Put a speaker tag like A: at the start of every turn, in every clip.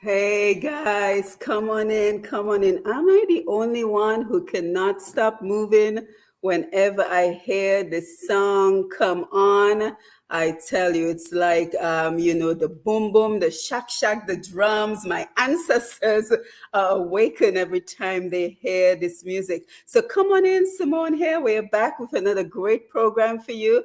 A: Hey guys, come on in, come on in. Am I the only one who cannot stop moving whenever I hear this song come on? I tell you, it's like, the boom boom, the shack shack, the drums. My ancestors are awakened every time they hear this music. So come on in, Simone here. We're back with another great program for you.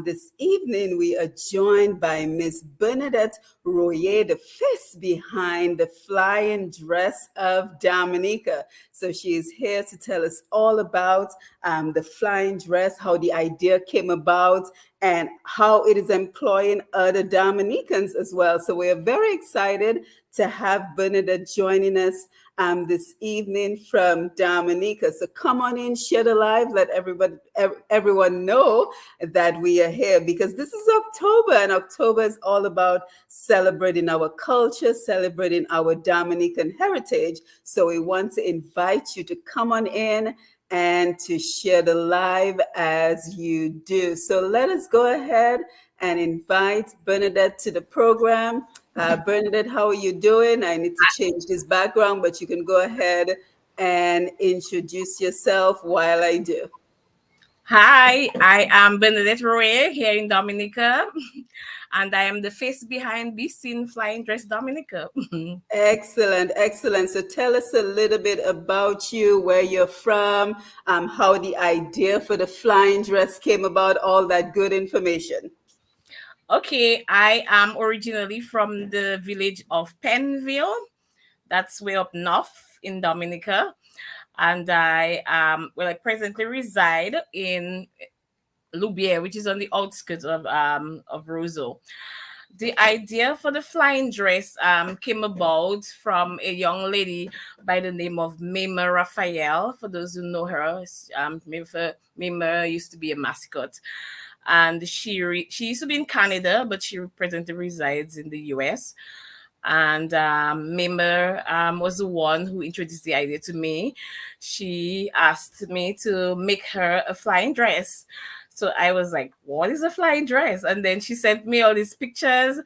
A: This evening, we are joined by Miss Bernadette Royer, the face behind the flying dress of Dominica. So she is here to tell us all about the flying dress, how the idea came about, and how it is employing other Dominicans as well. So we're very excited to have Bernadette joining us this evening from Dominica. So come on in, share the live, let everyone know that we are here, because this is October, and October is all about celebrating our culture, celebrating our Dominican heritage. So we want to invite you to come on in and to share the live as you do. So let us go ahead and invite Bernadette to the program. Bernadette, how are you doing? I need to change this background, but you can go ahead and introduce yourself while I do.
B: Hi, I am Bernadette Royer here in Dominica, and I am the face behind Be Seen Flying Dress Dominica.
A: Excellent, excellent. So tell us a little bit about you, where you're from, how the idea for the flying dress came about, all that good information.
B: Okay, I am originally from the village of Penville. That's way up north in Dominica. And I presently reside in Loubier, which is on the outskirts of Roseau. The idea for the flying dress came about from a young lady by the name of Mima Raphael. For those who know her, Mima used to be a mascot, and she used to be in Canada, but she presently resides in the US. And Mima was the one who introduced the idea to me. She asked me to make her a flying dress. So I was like, what is a flying dress? And then she sent me all these pictures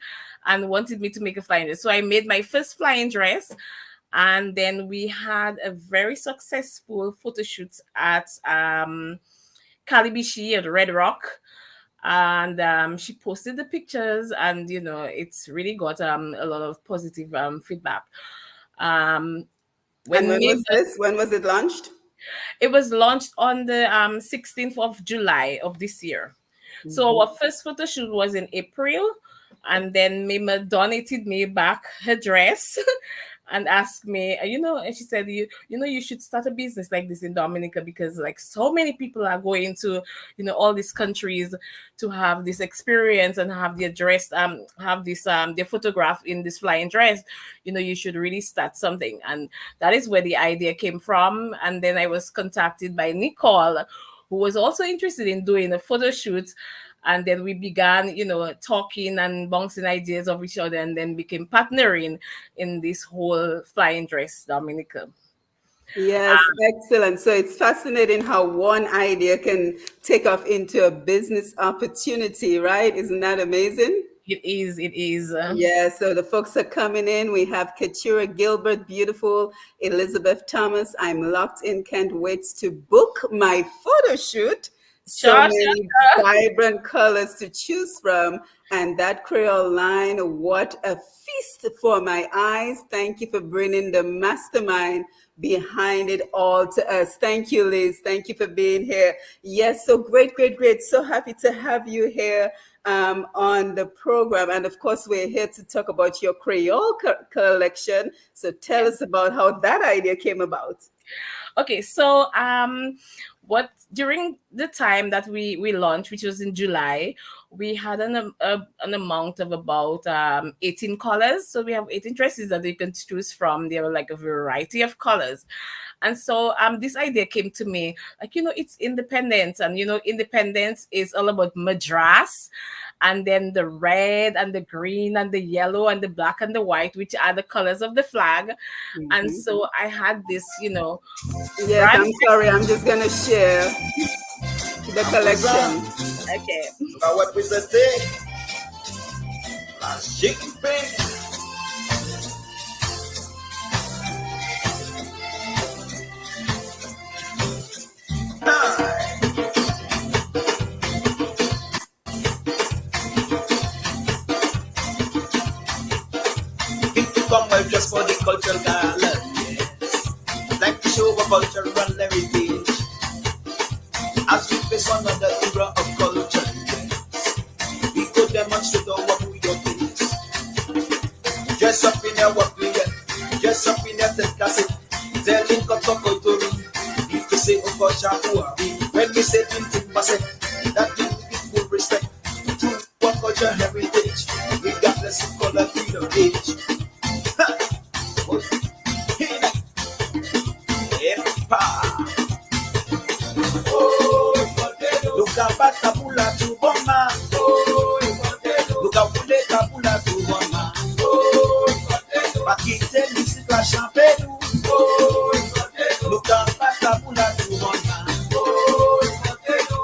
B: and wanted me to make a flying dress. So I made my first flying dress. And then we had a very successful photo shoot at Calibishi at Red Rock. And she posted the pictures, and it's really got a lot of positive feedback.
A: And when was this? When was it launched?
B: It was launched on the 16th of July of this year. So our first photo shoot was in April, and then Mima donated me back her dress and asked me, and she said, you should start a business like this in Dominica, because like so many people are going to, all these countries to have this experience and have their dress, have this their photograph in this flying dress. You should really start something. And that is where the idea came from. And then I was contacted by Nicole, who was also interested in doing a photo shoot. And then we began, talking and bouncing ideas of each other, and then became partnering in this whole flying dress Dominica.
A: Yes, excellent. So it's fascinating how one idea can take off into a business opportunity, right? Isn't that amazing?
B: It is. It is.
A: Yeah, so the folks are coming in. We have Katura Gilbert, beautiful Elizabeth Thomas. I'm locked in, can't wait to book my photo shoot. So
B: Sure,
A: many
B: sure.
A: vibrant colors to choose from. And that Creole line, what a feast for my eyes. Thank you for bringing the mastermind behind it all to us. Thank you, Liz. Thank you for being here. Yes, so great, great, great. So happy to have you here on the program. And of course, we're here to talk about your Creole collection. So tell us about how that idea came about.
B: Okay, so what during the time that we launched, which was in July, we had an amount of about 18 colors. So we have 18 dresses that you can choose from. There were like a variety of colors. And so this idea came to me, like, it's independence, and independence is all about madras, and then the red and the green and the yellow and the black and the white, which are the colors of the flag. And
A: Mhm.
B: so I had this,
A: Yes,
B: brand.
A: I'm sorry. I'm just going to share the collection.
B: Okay.
C: Now what we say? Last chicken pig. People come well just for the cultural gala. Yes. Like to show our cultural heritage. As we face another era of culture. Yes. We go demonstrate our who your is. Dress up in your work we get. Dress up in your test cassette. Telling Kotokotori. People say Okosha. When we say Tintin Bassett, that means people respect to our culture heritage. Regardless of color, creed, or age. Luka bata pula tu bomba. Luka pule kapula tu bomba. Pakite lisi kwa champelu. Luka bata pula tu bomba.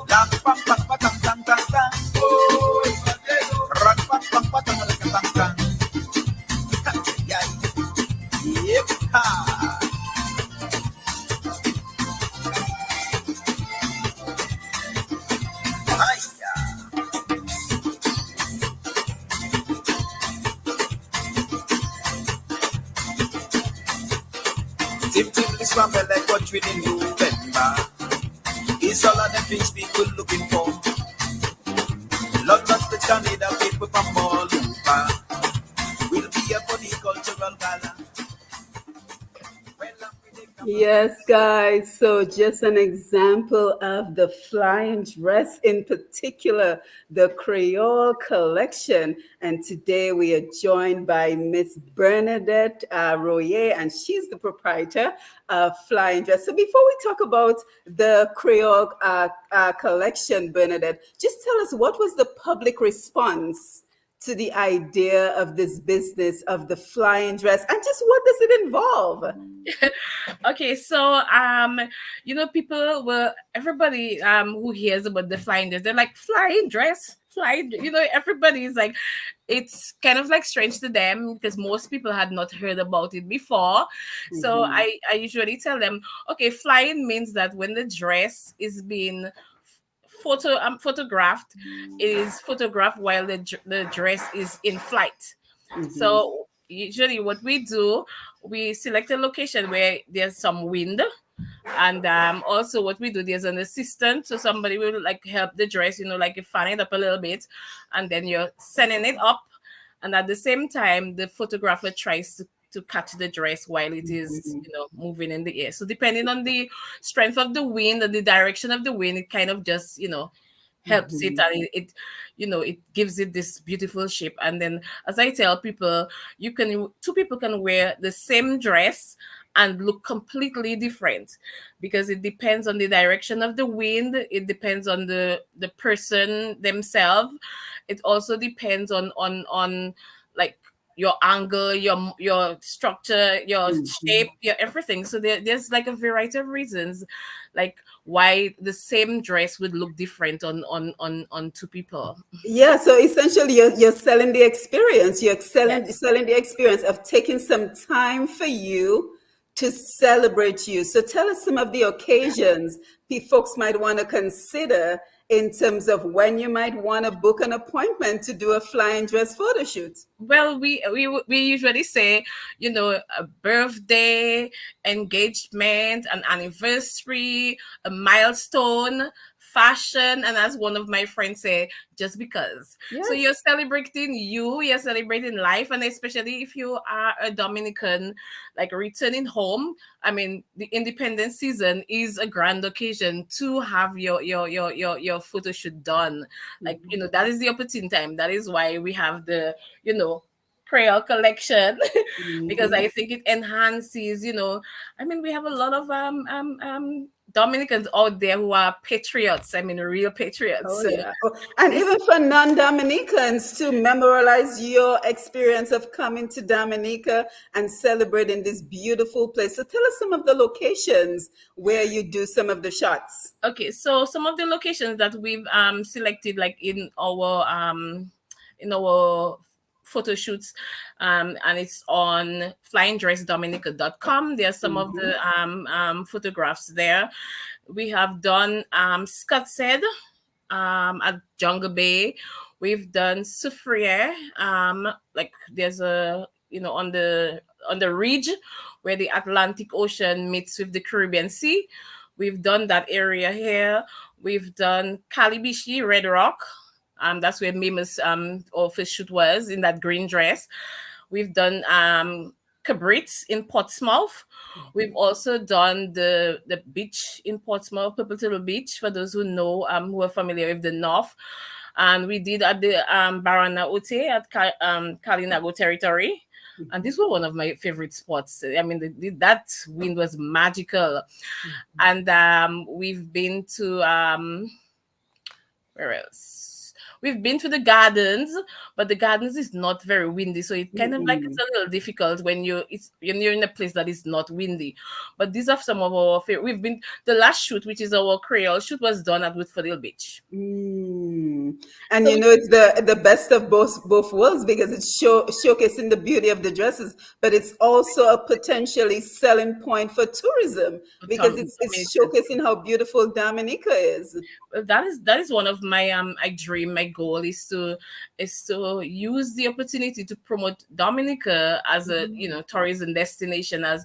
C: Lam pam pam patam tam tam tam. Rak pam pam patam tam tam tam. Yep. Ha. Tip tip this one felt like country in November. It's all of the things people looking for. London to Canada, people from all over. We'll be here for the cultural gala. Well, I'm pretty
A: Yes, guys. So, just an example of the flying dress, in particular, the Creole collection. And today we are joined by Miss Bernadette Royer, and she's the proprietor of Flying Dress. So, before we talk about the Creole collection, Bernadette, just tell us, what was the public response to the idea of this business of the flying dress, and just what does it involve?
B: Okay, so people were everybody who hears about the flying dress, they're like, flying dress, flying. Everybody is like, it's kind of like strange to them because most people had not heard about it before. So
A: Mhm.
B: I usually tell them, okay, flying means that when the dress is being photographed, it is photographed while the dress is in flight.
A: Mhm.
B: So usually what we do, we select a location where there's some wind, and also what we do, there's an assistant, so somebody will like help the dress, like you fan it up a little bit, and then you're sending it up, and at the same time the photographer tries to catch the dress while it is,
A: Mhm.
B: moving in the air. So depending on the strength of the wind and the direction of the wind, it kind of just, helps it,
A: Mhm.
B: and it gives it this beautiful shape. And then, as I tell people, two people can wear the same dress and look completely different, because it depends on the direction of the wind, it depends on the person themselves, it also depends on like your angle, your structure, your shape, your everything. So there's like a variety of reasons, like why the same dress would look different on two people.
A: Yeah, so essentially you're selling the experience. You're
B: Yes.
A: selling the experience of taking some time for you to celebrate you. So tell us some of the occasions folks might want to consider in terms of when you might want to book an appointment to do a flying dress photo shoot.
B: Well, we usually say, a birthday, engagement, an anniversary, a milestone, fashion, and as one of my friends say, just because. So
A: Yes.
B: you're celebrating you're celebrating life, and especially if you are a Dominican, like returning home. I mean, the independence season is a grand occasion to have your photo shoot done. Like, that is the opportune time. That is why we have the you know Creole collection, because
A: Mhm.
B: I think it enhances. I mean, we have a lot of Dominicans out there who are patriots. I mean, real patriots.
A: Oh,
B: So
A: yeah. Oh, and
B: this,
A: even for non-Dominicans to memorialize your experience of coming to Dominica and celebrating this beautiful place. So tell us some of the locations where you do some of the shots.
B: okay, so some of the locations that we've selected, like in our photo shoots, and it's on flyingdressdominica.com. There's some of the
A: Mhm.
B: photographs there. We have done Scott said at Jungle Bay. We've done Soufriere. Like there's a on the ridge where the Atlantic Ocean meets with the Caribbean Sea. We've done that area here. We've done Calibishi, Red Rock. That's where Mima's office shoot was, in that green dress. We've done Cabrit in Portsmouth. We've also done the beach in Portsmouth, Purple Turtle Beach, for those who know, who are familiar with the north. And we did at the Barana Ute at Kalinago territory. And this was one of my favorite spots. I mean, that wind was magical. And we've been to where else? We've been to the gardens, but the gardens is not very windy, so it kind of like it's
A: Mm-mm.
B: a little difficult when you're in a place that is not windy. But these are some of our favorite. We've been the last shoot, which is our Creole shoot, was done at Woodford Beach.
A: Mm. And
B: So
A: you know it's the best of both worlds because it's showcasing the beauty of the dresses, but it's also a potentially selling point for tourism because it's showcasing how beautiful Dominica is.
B: that is one of my I dream, my goal is to use the opportunity to promote Dominica as a
A: Mhm.
B: tourism destination, as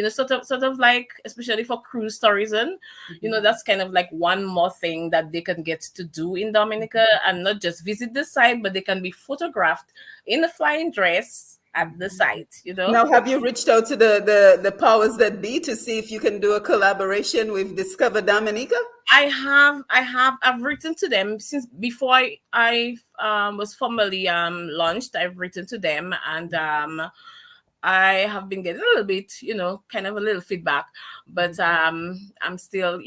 B: sort of like, especially for cruise tourism.
A: Mhm.
B: That's kind of like one more thing that they can get to do in Dominica, and not just visit the site, but they can be photographed in a flying dress at the site.
A: Now, have you reached out to the powers that be to see if you can do a collaboration with Discover Dominica?
B: I've written to them since before I was formally launched. I've written to them, and I have been getting a little bit, kind of a little feedback, but I'm still,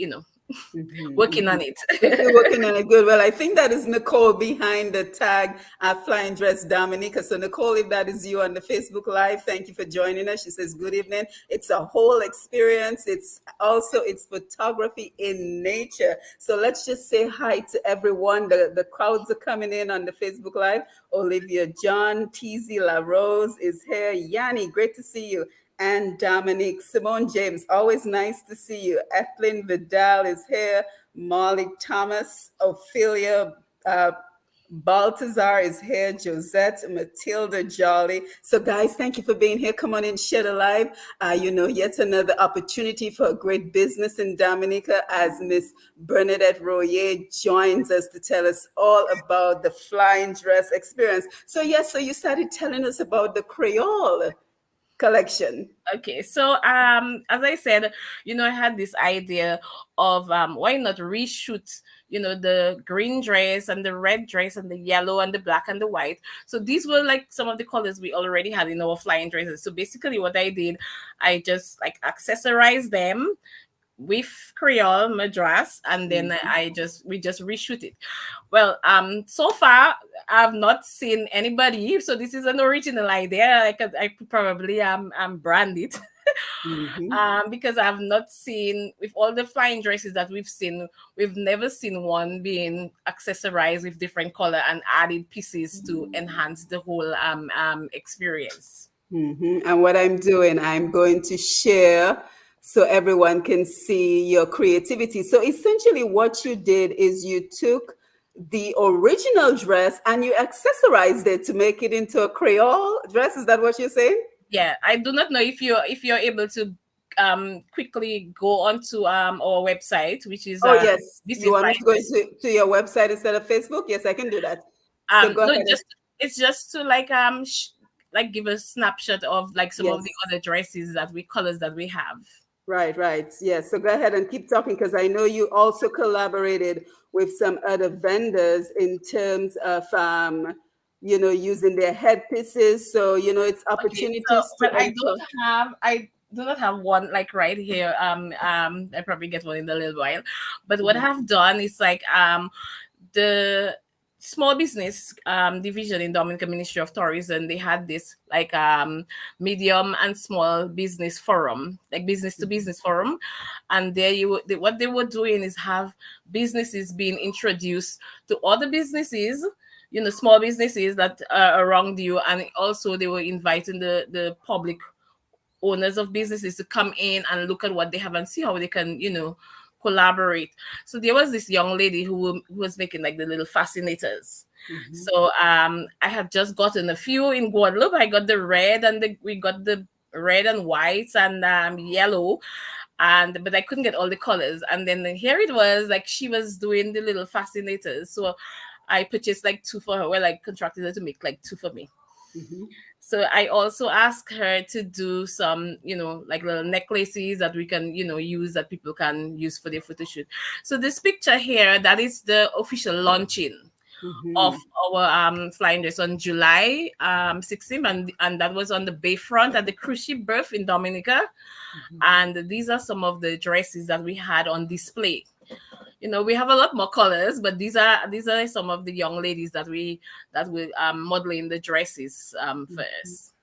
A: Mhm.
B: working on it.
A: You're still working on it. Good. Well, I think that is Nicole behind the tag Flying Dress Dominica. So, Nicole, if that is you on the Facebook Live, thank you for joining us. She says, "Good evening." It's a whole experience. It's photography in nature. So let's just say hi to everyone. The crowds are coming in on the Facebook Live. Olivia John, TZ La Rose is here. Yanni, great to see you. And Dominique, Simone James, always nice to see you. Ethlyn Vidal is here. Molly Thomas, Ophelia Baltazar is here. Josette, Matilda Jolly. So, guys, thank you for being here. Come on in, Shed Alive. Yet another opportunity for a great business in Dominica as Miss Bernadette Royer joins us to tell us all about the flying dress experience. So, yes, so you started telling us about the Creole collection.
B: Okay, so as I said, I had this idea of why not reshoot, the green dress and the red dress and the yellow and the black and the white. So these were like some of the colors we already had in our flying dresses. So basically what I did, I just like accessorized them with Creole Madras, and then we just reshoot it. Well, so far I've not seen anybody, so this is an original idea. I could probably brand it. Because I've not seen, with all the flying dresses that we've seen, we've never seen one being accessorized with different color and added pieces to enhance the whole experience.
A: And what I'm doing, I'm going to share so everyone can see your creativity. So essentially, what you did is you took the original dress and you accessorized it to make it into a Creole dress. Is that what you're saying?
B: Yeah, I do not know if you're able to quickly go onto our website, which is
A: Oh, yes. You
B: Visit
A: want me to go
B: Flyers.
A: to your website instead of Facebook? Yes, I can do that. So go
B: No,
A: ahead.
B: just it's just to like like give a snapshot of like some of the
A: Yes.
B: other dresses that we colors that we have.
A: Right, right. Yes. So go ahead and keep talking because I know you also collaborated with some other vendors in terms of, using their headpieces. So, it's
B: Okay, so
A: opportunities to
B: well,
A: enter.
B: I do not have one like right here. I probably get one in a little while, but what I have done is like the small business division in Dominica Ministry of Tourism. They had this like medium and small business forum, like business to business forum, and there what they were doing is have businesses being introduced to other businesses, small businesses that are around you, and also they were inviting the public owners of businesses to come in and look at what they have and see how they can, collaborate. So there was this young lady who was making like the little fascinators. So I have just gotten a few in Guadeloupe. I got the red and we got the red and white and yellow, and but I couldn't get all the colors. And then here it was like she was doing the little fascinators. So I purchased like two for her. Well, I contracted her to make like two for me. So I also asked her to do some, like little necklaces that we can, use that people can use for their photo shoot. So this picture here, that is the official launching of our flying dress on July 16th, and that was on the bayfront at the cruise ship berth in Dominica. And these are some of the dresses that we had on display. We have a lot more colors, but these are some of the young ladies that were modeling the dresses for us.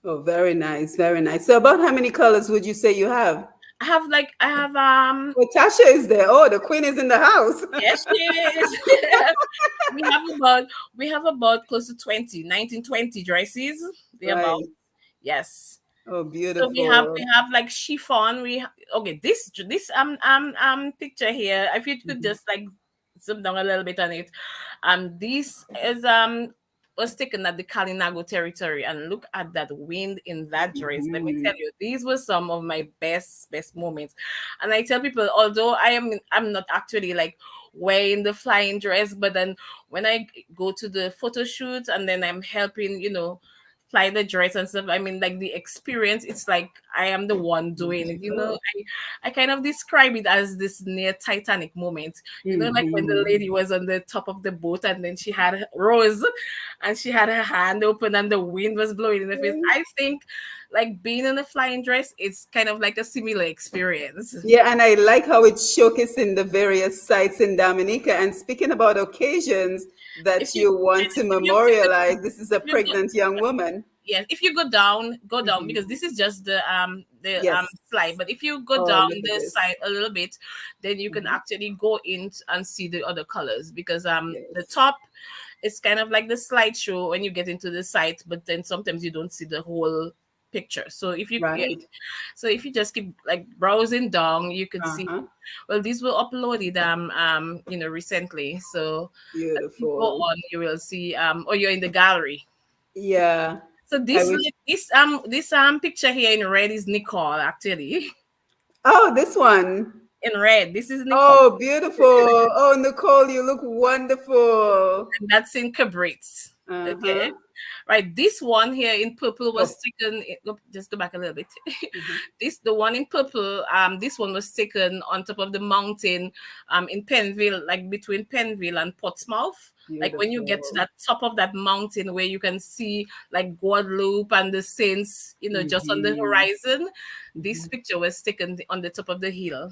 A: Oh, very nice, very nice. So about how many colors would you say you have?
B: I have
A: Oh, Tasha is there. Oh, the queen is in the house.
B: yes, she is. we have about close to 19, 20 dresses. They're about,
A: Right.
B: yes.
A: Oh,
B: So
A: beautiful.
B: we have like chiffon. Okay, this picture here. If you could just like zoom down a little bit on it. This is was taken at the Kalinago territory, and look at that wind in that dress. Let me tell you, these were some of my best moments. And I tell people, although I'm not actually like wearing the flying dress, but then when I go to the photo shoot and then I'm helping, fly the dress and stuff. I mean, like the experience, it's like I am the one doing it. I kind of describe it as this near Titanic moment. Like when the lady was on the top of the boat and then she had Rose and she had her hand open and the wind was blowing in the face. I think like being in a flying dress, it's kind of like a similar experience.
A: Yeah, and I like how it's showcasing the various sites in Dominica. And speaking about occasions
B: If
A: that
B: you
A: you want to memorialize, this is a
B: if you go,
A: pregnant young woman.
B: yes, if you go down because this is just the
A: Yes.
B: slide. But if you go
A: Oh,
B: down
A: look at
B: the
A: this.
B: side a little bit, then you can actually go in and see the other colors because the
A: Yes.
B: top is kind of like the slideshow when you get into the site, but then sometimes you don't see the whole picture. So
A: Right.
B: if you just keep like browsing down, you could see.
A: Uh-huh.
B: Well, these were uploaded recently. So as you go
A: Beautiful.
B: on, you will see or you're in the gallery.
A: Yeah.
B: So
A: I
B: this
A: wish.
B: picture here in red is Nicole actually.
A: Oh, this one.
B: In red, this is Nicole,
A: Oh, beautiful. Oh, Nicole, you look wonderful.
B: and that's in Cabritz. Okay,
A: Uh-huh.
B: right. This one here in purple was
A: Oh.
B: taken. Just go back a little bit.
A: Mhm.
B: The one in purple. This one was taken on top of the mountain, in Penville, like between Penville and Portsmouth. Like when you get to
A: Beautiful.
B: that top of that mountain where you can see like Guadeloupe and the Saints, just on the
A: Mhm.
B: horizon. This
A: Mhm.
B: picture was taken on the top of the hill.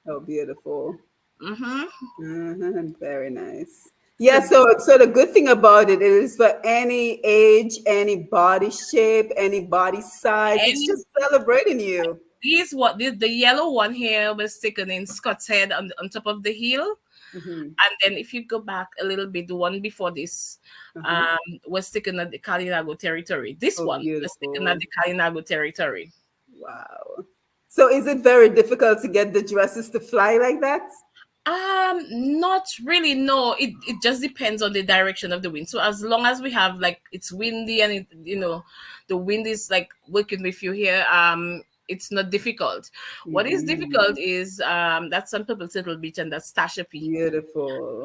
A: Oh, beautiful.
B: Mm-hmm.
A: Very nice.
B: So
A: Yeah, so the good thing about it is for any age, any body shape, any body size. It's
B: any
A: just celebrating you.
B: these what this the yellow one here was taken in Scott's Head on top of the hill.
A: Hmm.
B: And then if you go back a little bit, the one before this
A: Uh-huh.
B: was taken at the Kalinago territory. This
A: Oh,
B: one was taken at
A: beautiful.
B: the Kalinago territory.
A: Wow. So is it very difficult to get the dresses to fly like that?
B: Not really. No, it just depends on the direction of the wind. So as long as we have like it's windy and the wind is like working with you here, it's not difficult. What is
A: Hmm.
B: difficult is that's on Purple Turtle Beach and that's Tashapi.
A: Beautiful.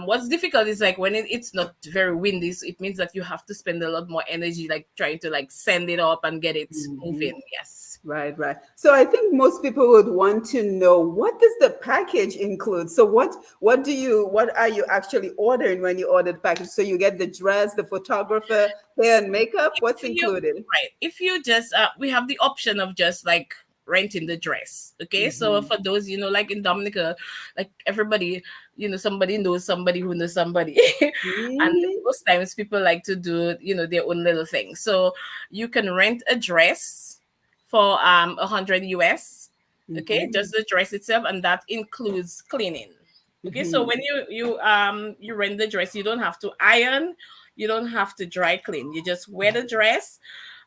B: What's difficult is like when it's not very windy, so it means that you have to spend a lot more energy like trying to like send it up and get it
A: Hmm.
B: moving. Yes.
A: Right, right. So I think most people would want to know, what does the package include? So what are you actually ordering when you order the package? So you get the dress, the photographer, hair and makeup. What's
B: If you
A: included?
B: right, if you just we have the option of just like renting the dress. Okay, so
A: Hmm.
B: for those like in Dominica, like everybody, somebody knows somebody who knows somebody, and
A: Hmm.
B: most times people like to do their own little thing. So you can rent a dress for 100 US. Okay,
A: Hmm.
B: just the dress itself, and that includes cleaning. Okay, so
A: Hmm.
B: when you rent the dress, you don't have to iron, you don't have to dry clean. You just wear the dress,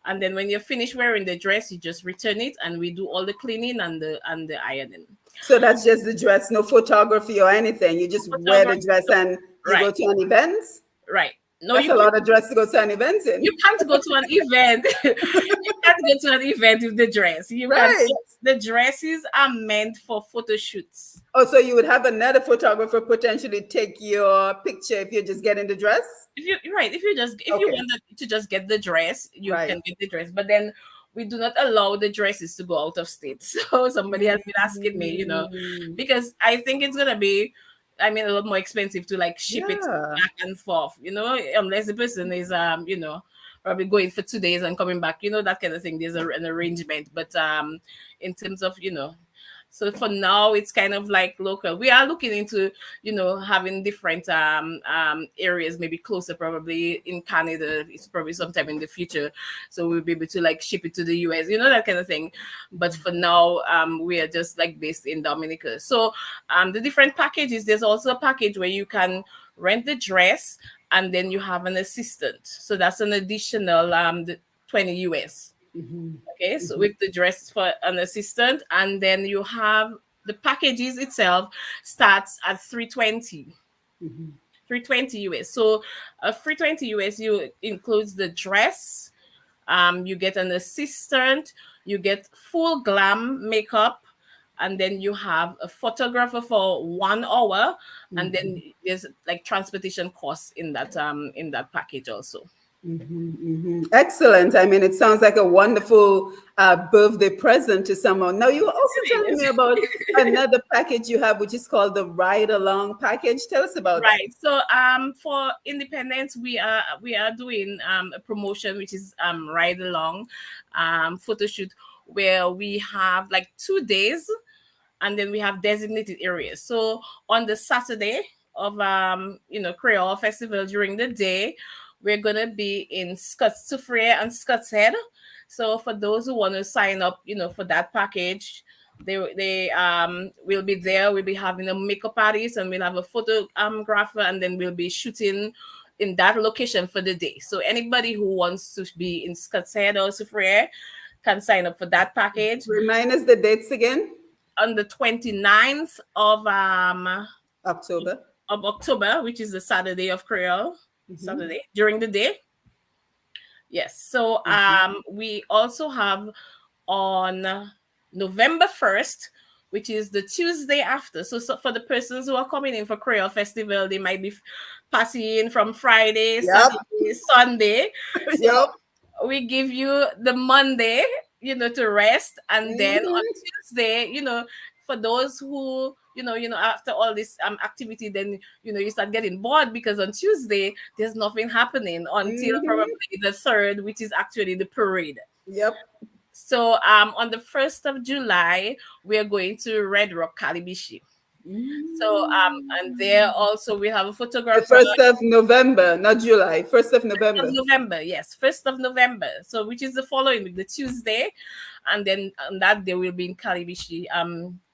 B: and then when you're finished wearing the dress, you just return it, and we do all the cleaning and the ironing.
A: So that's just the dress, no photography or anything. You just wear the
B: Photography,
A: dress and you go
B: right,
A: to an event.
B: right. No,
A: That's a lot of dress to go to an event
B: you
A: in.
B: can't go to an event. You can't go to an event with the dress. You can
A: Right.
B: Yes, the dresses are meant for photo shoots.
A: Oh, so you would have another photographer potentially take your picture if you're just getting the dress?
B: If you
A: Okay.
B: want to just get the dress, you
A: Right.
B: can get the dress. But then we do not allow the dresses to go out of state. So somebody has been asking me,
A: Mm.
B: because I think it's gonna be, I mean, a lot more expensive to like ship it
A: Yeah.
B: back and forth, unless the person is probably going for 2 days and coming back, that kind of thing. There's an arrangement. But in terms of so for now, it's kind of like local. We are looking into, having different areas, maybe closer, probably in Canada. It's probably sometime in the future, so we'll be able to like ship it to the US, that kind of thing. But for now, we are just like based in Dominica. So the different packages. There's also a package where you can rent the dress, and then you have an assistant. So that's an additional 20 US.
A: Mhm.
B: Okay, so
A: Mhm.
B: with the dress for an assistant, and then you have the packages itself starts at 320.
A: Mhm.
B: 320 US. So 320 US you includes the dress, you get an assistant, you get full glam makeup, and then you have a photographer for 1 hour, and then
A: Mhm.
B: there's like transportation costs in that package also.
A: Mhm. Mhm. Excellent. I mean, it sounds like a wonderful birthday present to someone. Now, you were also
B: It
A: telling me
B: is.
A: about another package you have, which is called the Ride Along package. Tell us about that.
B: Right. So for independence we are doing a promotion which is ride along photo shoot where we have like 2 days, and then we have designated areas. So on the Saturday of Creole Festival, during the day, we're gonna be in Scott's Soufriere and Scott's Head. So for those who want to sign up, for that package, they will be there. We'll be having a makeup artist, and we'll have a photographer, and then we'll be shooting in that location for the day. So anybody who wants to be in Scott's Head or Soufriere can sign up for that package
A: Remind us the dates again.
B: on the 29th
A: October.
B: of October, which is the Saturday of Creole,
A: Mhm.
B: Saturday during the day. Yes. So
A: Mhm.
B: we also have on November 1st, which is the Tuesday after. So for the persons who are coming in for Creole Festival, they might be passing in from Friday,
A: Yep.
B: Saturday, Sunday. So
A: Yep.
B: we give you the Monday, to rest, and then on
A: Mhm.
B: Tuesday, for those who, after all this activity, then you start getting bored because on Tuesday there's nothing happening until
A: Mhm.
B: probably the third, which is actually the parade.
A: Yep.
B: So on the 1st of July, we are going to Red Rock, Calibishi. So and there also we have a
A: The
B: photographer.
A: 1st of November, not July. 1st of
B: Of
A: November.
B: November, yes, 1st of November. So which is the following week, the Tuesday, and then on that day we'll be in Kalibishi,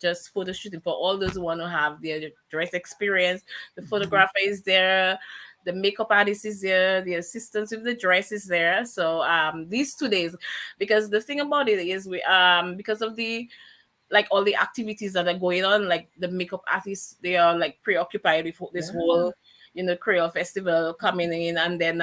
B: just photo shooting for all those who want to have their direct experience. The photographer is there, the makeup artist is there, the assistant with the dress is there. So these 2 days, because the thing about it is we because of the like all the activities that are going on, like the makeup artists, they are like preoccupied with this whole, Creole festival coming in, and then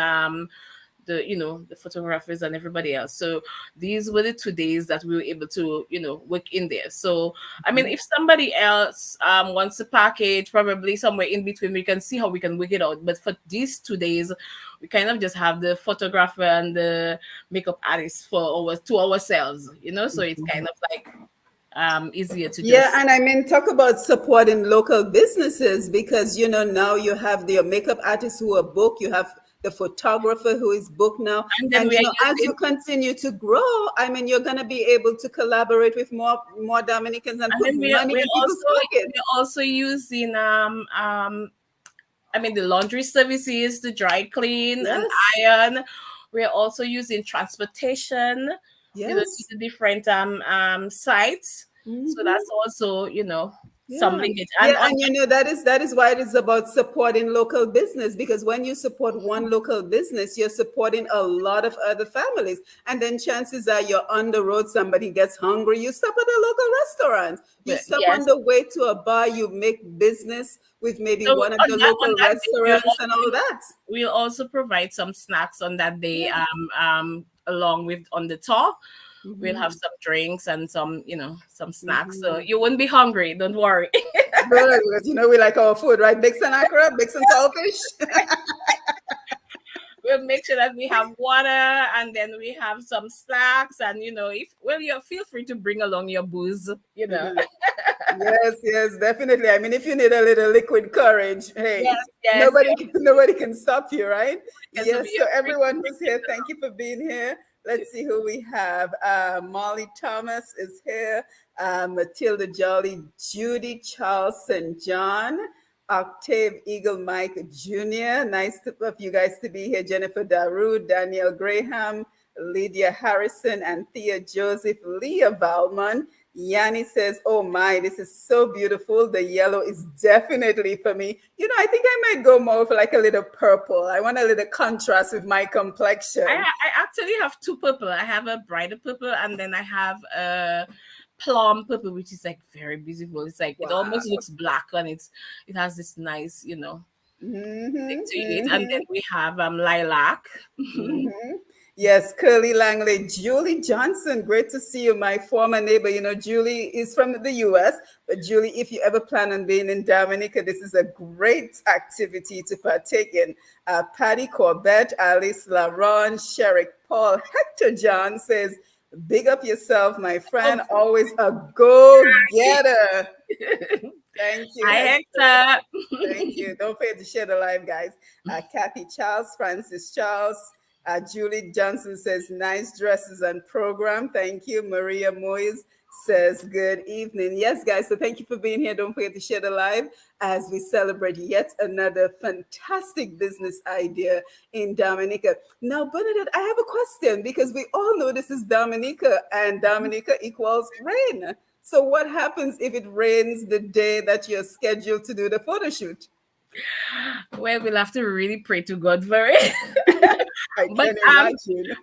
B: the photographers and everybody else. So these were the 2 days that we were able to, work in there. So I mean, if somebody else wants a package, probably somewhere in between, we can see how we can work it out. But for these 2 days, we kind of just have the photographer and the makeup artist to ourselves, so it's kind of like easier to
A: Yeah,
B: just.
A: and I mean, talk about supporting local businesses because now you have the makeup artists who are booked, you have the photographer who is booked now,
B: And then
A: and
B: we are
A: as you
B: using
A: continue to grow, I mean, you're going to be able to collaborate with more Dominicans and
B: and
A: put
B: then
A: money in people's pockets.
B: we're also using I mean, the laundry services, the dry clean and
A: Yes,
B: iron. We're also using transportation, to
A: yes.
B: the different sites. So
A: Hmm.
B: that's also, some
A: Yeah.
B: linkage. And
A: Yeah,
B: on
A: and that is why it is about supporting local business because when you support one local business, you're supporting a lot of other families. And then chances are you're on the road, somebody gets hungry, you stop at a local restaurant. You stop on
B: yes.
A: the way to a bar, you make business with maybe
B: So
A: one of the
B: on
A: local
B: that day,
A: restaurants and all that.
B: we'll also provide some snacks on that day,
A: Yeah.
B: along with on the tour. We'll
A: Hmm.
B: have some drinks and some, some snacks. So
A: Hmm.
B: you won't be hungry. Don't worry.
A: Good, because we like our food, right? Big and akra, big and saltfish.
B: We'll make sure that we have water and then we have some snacks. And, if, well, you feel free to bring along your booze.
A: Yes, yes, definitely. I mean, if you need a little liquid courage,
B: Yes,
A: hey,
B: yes,
A: nobody
B: yes.
A: nobody can stop you, right?
B: Because
A: Yes.
B: we
A: So
B: are free to
A: everyone
B: bring
A: who's
B: things
A: here, thank you for being here. Let's see who we have. Molly Thomas is here. Matilda Jolly, Judy Charles St. John, Octave Eagle Mike Jr. Of you guys to be here. Jennifer Daru, Daniel Graham, Lydia Harrison, and Thea Joseph, Leah Valmon. Yanni says, "Oh my, this is so beautiful. The yellow is definitely for me. I think I might go more for like a little purple. I want a little contrast with my complexion."
B: I actually have two purple. I have a brighter purple and then I have a plum purple, which is like very beautiful. It's like it
A: Wow.
B: almost looks black and it has this nice, thing
A: Hmm.
B: to it. And then
A: Hmm.
B: we have lilac.
A: Hmm. Yes, Curly Langley, Julie Johnson. Great to see you, my former neighbor. Julie is from the US, but Julie, if you ever plan on being in Dominica, this is a great activity to partake in. Patty Corbett, Alice Laron, Sherrick Paul, Hector John says, "Big up yourself, my friend.
B: Oh,
A: Always a go getter." Thank you,
B: hi
A: Hector.
B: Hector.
A: Thank you. Don't forget to share the live, guys. Kathy Charles, Francis Charles, Julie Johnson says, "Nice dresses and program." Thank you. Maria Moyes says, "Good evening." Yes, guys. So thank you for being here. Don't forget to share the live as we celebrate yet another fantastic business idea in Dominica. Now, Bernadette, I have a question because we all know this is Dominica and Dominica equals rain. So what happens if it rains the day that you're scheduled to do the photo shoot?
B: Well, we'll have to really pray to God for it.
A: I
B: But
A: can imagine.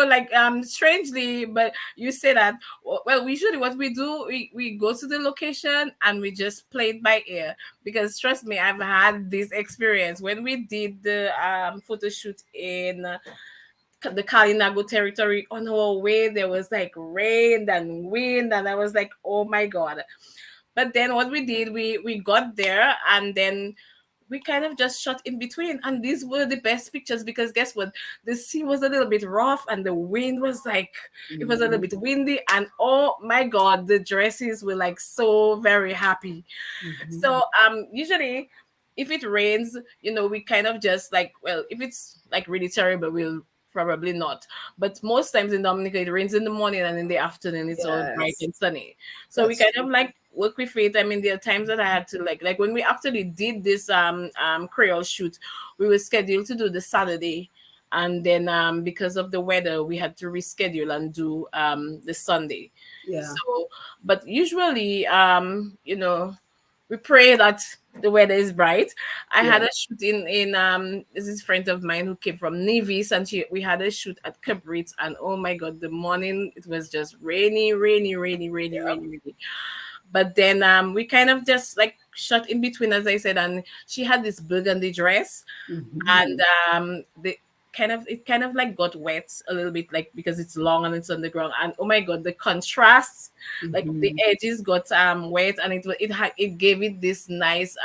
B: like strangely, but you say that, well, usually what we do, we go to the location and we just play it by ear, because trust me, I've had this experience when we did the photo shoot in the Kalinago territory. On our way there was like rain and wind, and I was like, oh my god. But then what we did, we got there and then we kind of just shot in between, and these were the best pictures because guess what, the sea was a little bit rough and the wind was like, it was a little bit windy, and oh my god, the dresses were like so very happy.
A: Mhm.
B: So usually if it rains, we kind of just like, well, if it's like really terrible, we'll probably not. But most times in Dominica, it rains in the morning and in the afternoon it's all bright
A: Yes,
B: and sunny. So we
A: that's
B: kind
A: true.
B: of like work with faith. I mean, there are times that I had to like when we actually did this Creole shoot, we were scheduled to do the Saturday, and then because of the weather we had to reschedule and do the Sunday.
A: Yeah.
B: So but usually we pray that the weather is bright. I had
A: Yeah.
B: a shoot in this is a friend of mine who came from Nevis, and we had a shoot at Cabrit, and oh my god, the morning it was just rainy, rainy, rainy, rainy,
A: Yeah.
B: rainy, rainy. But then we kind of just like shot in between, as I said, and she had this burgundy dress, and
A: Mhm.
B: the kind of like got wet a little bit, like because it's long and it's on the ground, and oh my god, the contrast, like the
A: Mhm.
B: edges got wet, and it gave it this nice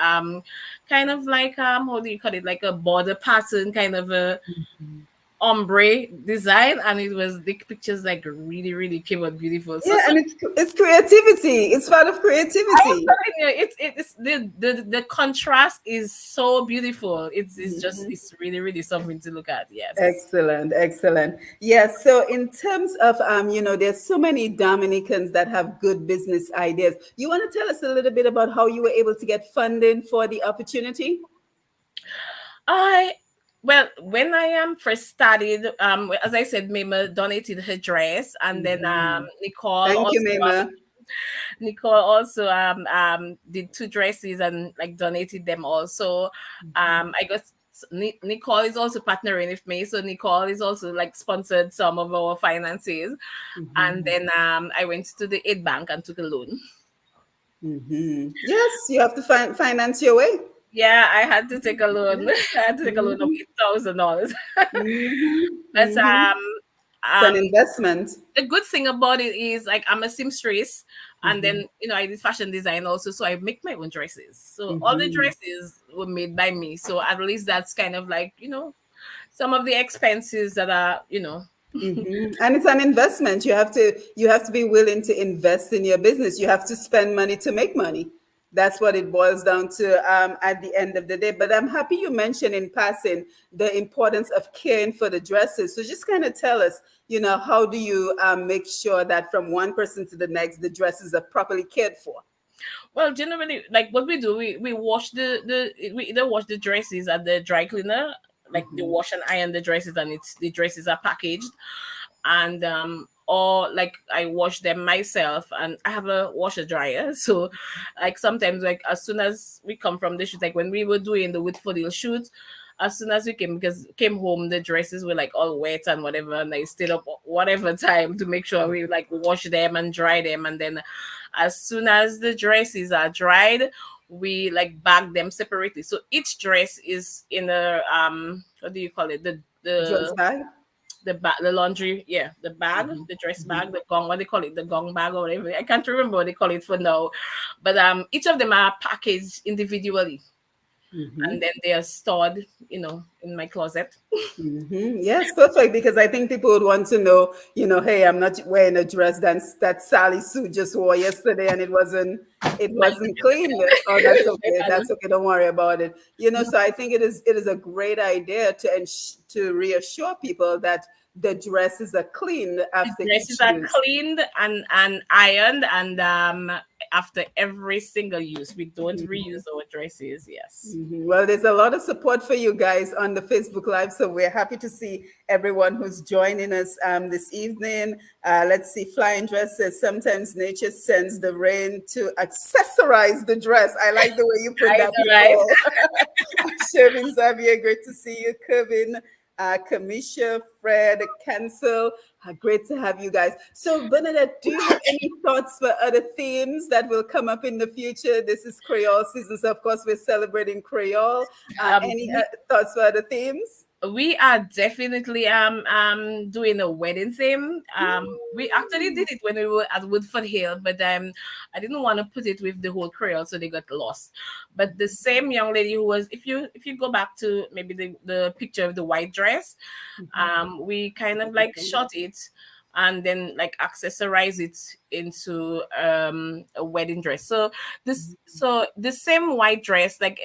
B: kind of like how do you call it, like a border pattern kind of a
A: Mhm.
B: ombre design, and it was the pictures like really really came out beautiful. So
A: Yeah, and it's creativity. It's part of
B: I'm
A: creativity.
B: telling you, it's the contrast is so beautiful. It's just
A: Mhm.
B: it's really really something to look at. Yes.
A: Excellent, excellent. Yes. So in terms of there's so many Dominicans that have good business ideas. You want to tell us a little bit about how you were able to get funding for the opportunity?
B: I well, when I first started, as I said, Mima donated her dress, and then
A: Mhm.
B: Nicole
A: Thank you,
B: also
A: Mima.
B: did two dresses and like donated them also. I got Nicole is also partnering with me, so Nicole is also like sponsored some of our finances, and
A: Mhm.
B: then I went to the aid bank and took a loan.
A: Mhm. Yes, you have to finance your way.
B: Yeah, I had to take a loan. I had to take a loan of
A: Mhm.
B: $8,000.
A: Mhm.
B: But
A: Mhm. It's an
B: um,
A: investment.
B: the good thing about it is like I'm a seamstress, and
A: Mhm.
B: then I did fashion design also, so I make my own dresses. So all the
A: Mhm.
B: dresses were made by me. So at least that's kind of like some of the expenses that are
A: And it's an investment. You have to be willing to invest in your business. You have to spend money to make money. That's what it boils down to at the end of the day. But I'm happy you mentioned in passing the importance of caring for the dresses. So just kind of tell us, how do you make sure that from one person to the next, the dresses are properly cared for?
B: well, generally, like what we do, we wash we either wash the dresses at the dry cleaner, like they
A: Mhm.
B: wash and iron the dresses, and the dresses are packaged, and or like I wash them myself, and I have a washer dryer. So like sometimes, like as soon as we come from the shoot, like when we were doing the Whitford Hill shoot, as soon as we came home, the dresses were like all wet and whatever, and I stayed up whatever time to make sure we like wash them and dry them, and then as soon as the dresses are dried, we like bag them separately. So each dress is in a what do you call it,
A: Dress bag?
B: the laundry, yeah, the bag,
A: Mhm.
B: the dress
A: Mhm.
B: bag, the gong, what they call it, the gong bag or whatever. I can't remember what they call it for now, but each of them are packaged individually, and
A: Mhm.
B: then they are stored, in my closet.
A: Yes, perfect. Because I think people would want to know, hey, I'm not wearing a dress that Sally Sue just wore yesterday, and it wasn't clean. Oh, that's okay. That's okay. Don't worry about it. So I think it is a great idea to reassure people that the dresses are clean
B: The
A: after
B: dresses
A: each
B: are
A: use.
B: cleaned and ironed, and after every single use, we don't reuse our dresses. Yes.
A: Well, there's a lot of support for you guys on the Facebook Live, so we're happy to see everyone who's joining us this evening. Let's see, Flying Dress says sometimes nature sends the rain to accessorize the dress. I like the way you put
B: I
A: that,
B: know, right?
A: Nicole. Shervin Xavier, great to see you. Kevin, Kamisha, Fred, Cancel. Great to have you guys. So, Bernadette, do you have any thoughts for other themes that will come up in the future? This is Creole season, so of course we're celebrating Creole. Any
B: We
A: thoughts for other themes?
B: we are definitely doing a wedding theme. We actually did it when we were at Woodford Hill, but I didn't want to put it with the whole Creole, so they got lost. But the same young lady who was, if you go back to maybe the picture of the white dress, we kind of like shot it and then like accessorize it into a wedding dress. So the same white dress, like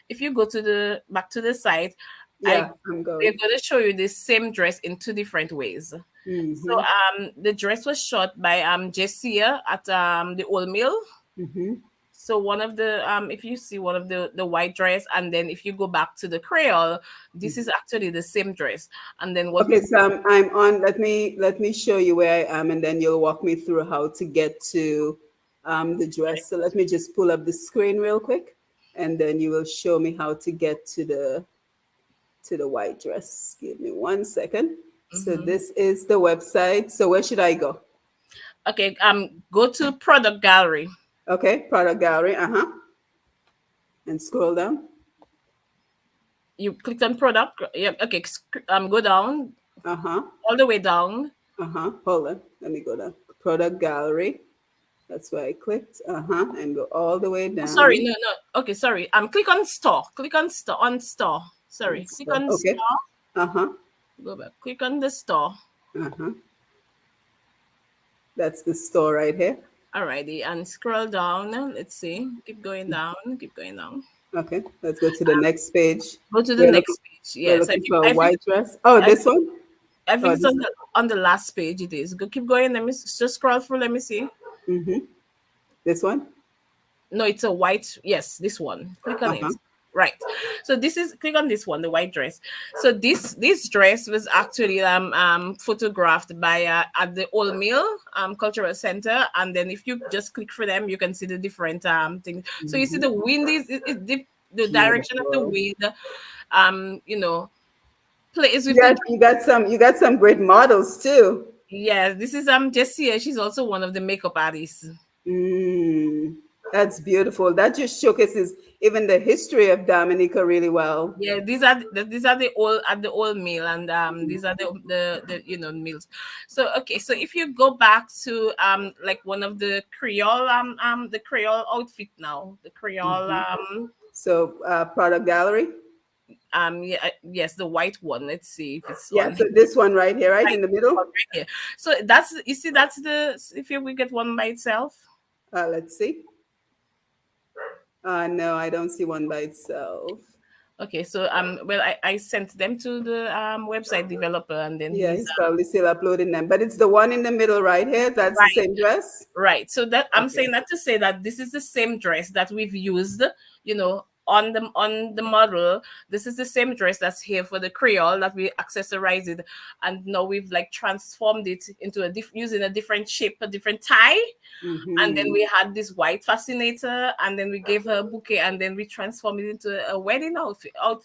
B: if you go to the back to the site, I
A: Yeah, I'm
B: we're
A: going.
B: going to show you the same dress in two different ways. So
A: Mm-hmm.
B: the dress was shot by Jessia at the Old Mill.
A: Mm-hmm.
B: So one of the if you see one of the white dress, and then if you go back to the Creole, this is actually the same dress. And then what
A: Okay,
B: we've
A: so I'm on. Let me show you where I am, and then you'll walk me through how to get to the dress. So let me just pull up the screen real quick, and then you will show me how to get to the white dress. Give me 1 second. So
B: Mhm.
A: this is the website. So where should I go?
B: Okay, go to product gallery.
A: Okay, product gallery. And scroll down.
B: You click on product. Yeah, okay. Go down
A: Uh huh.
B: all the way down.
A: Hold on. Let me go down. Product gallery. That's where I clicked. And go all the way
B: Oh, sorry,
A: down.
B: no, no. Okay, sorry. Click on store. Click on store. On store. Sorry. Click on
A: Okay.
B: store.
A: Uh huh.
B: Go back. Click on the store.
A: Uh huh. That's the store right here.
B: Alrighty, and scroll down. Let's see. Keep going down. Keep going down.
A: Okay. Let's go to the next page.
B: Go to the
A: We're looking.
B: next page.
A: We're
B: Yes,
A: looking for a
B: I think
A: white dress. Oh,
B: I,
A: this one.
B: I
A: Oh,
B: think it's
A: this.
B: on the last page. It is. Go. Keep going. Let me just scroll through. Let me see.
A: Mm-hmm. This one.
B: No, it's a white. Yes, this one. Click on
A: Uh
B: it.
A: huh.
B: Right. So this is click on this one, the white dress. So this dress was actually photographed by at the Old Mill Cultural Center, and then if you just click for them, you can see the different things. So you see the wind the direction of the
A: Beautiful.
B: wind, you know, plays with the.
A: Yes, you got some. You got some great models too.
B: Yes, this is Jessia. She's also one of the makeup artists.
A: Mm, that's beautiful. That just showcases even the history of Dominica really well.
B: Yeah, these are the old meal, and these are the meals. So okay, so if you go back to like one of the Creole outfit now, the Creole
A: Mhm. So, product gallery.
B: yeah, yes, the white one. Let's see if it's
A: Yeah.
B: on
A: So this one right here, right
B: right,
A: in the middle.
B: right here. So that's you see that's the if you we get one by itself.
A: Let's see. No, I don't see one by itself.
B: Okay, so well I sent them to the website developer, and then
A: Yeah,
B: he's
A: he's probably still uploading them, but it's the one in the middle right here. That's the
B: right.
A: same dress.
B: Right. So that I'm
A: Okay.
B: saying that to say that this is the same dress that we've used, on the model. This is the same dress that's here for the Creole that we accessorize it, and now we've like transformed it into using a different shape, a different tie, and then
A: Mm-hmm.
B: we had this white fascinator, and then we gave her a bouquet, and then we transformed it into a wedding outfit.
A: Oh,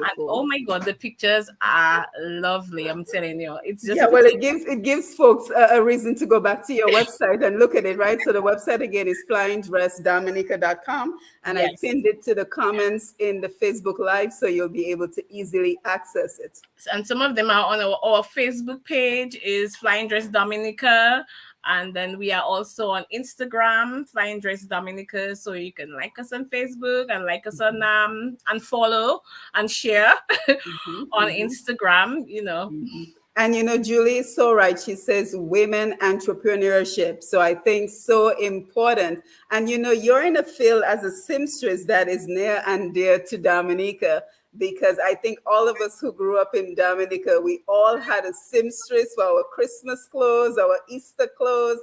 B: And oh
A: beautiful.
B: my god, the pictures are lovely. I'm telling you, it's just
A: Yeah,
B: if
A: well,
B: it's
A: it gives folks a reason to go back to your website and look at it, right? So the website again is flyingdressdominica.com, and I
B: yes.
A: pinned it to the comments in the Facebook Live, so you'll be able to easily access it.
B: And some of them are on our Facebook page is Flying Dress Dominica, and then we are also on Instagram Flying Dress Dominica, so you can like us on Facebook and like us on and follow and share
A: Mhm,
B: on
A: mhm,
B: Instagram,
A: mhm. And Julie is so right. She says women entrepreneurship. So I think so important. And you're in a field as a seamstress that is near and dear to Dominica, because I think all of us who grew up in Dominica, we all had a seamstress for our Christmas clothes, our Easter clothes,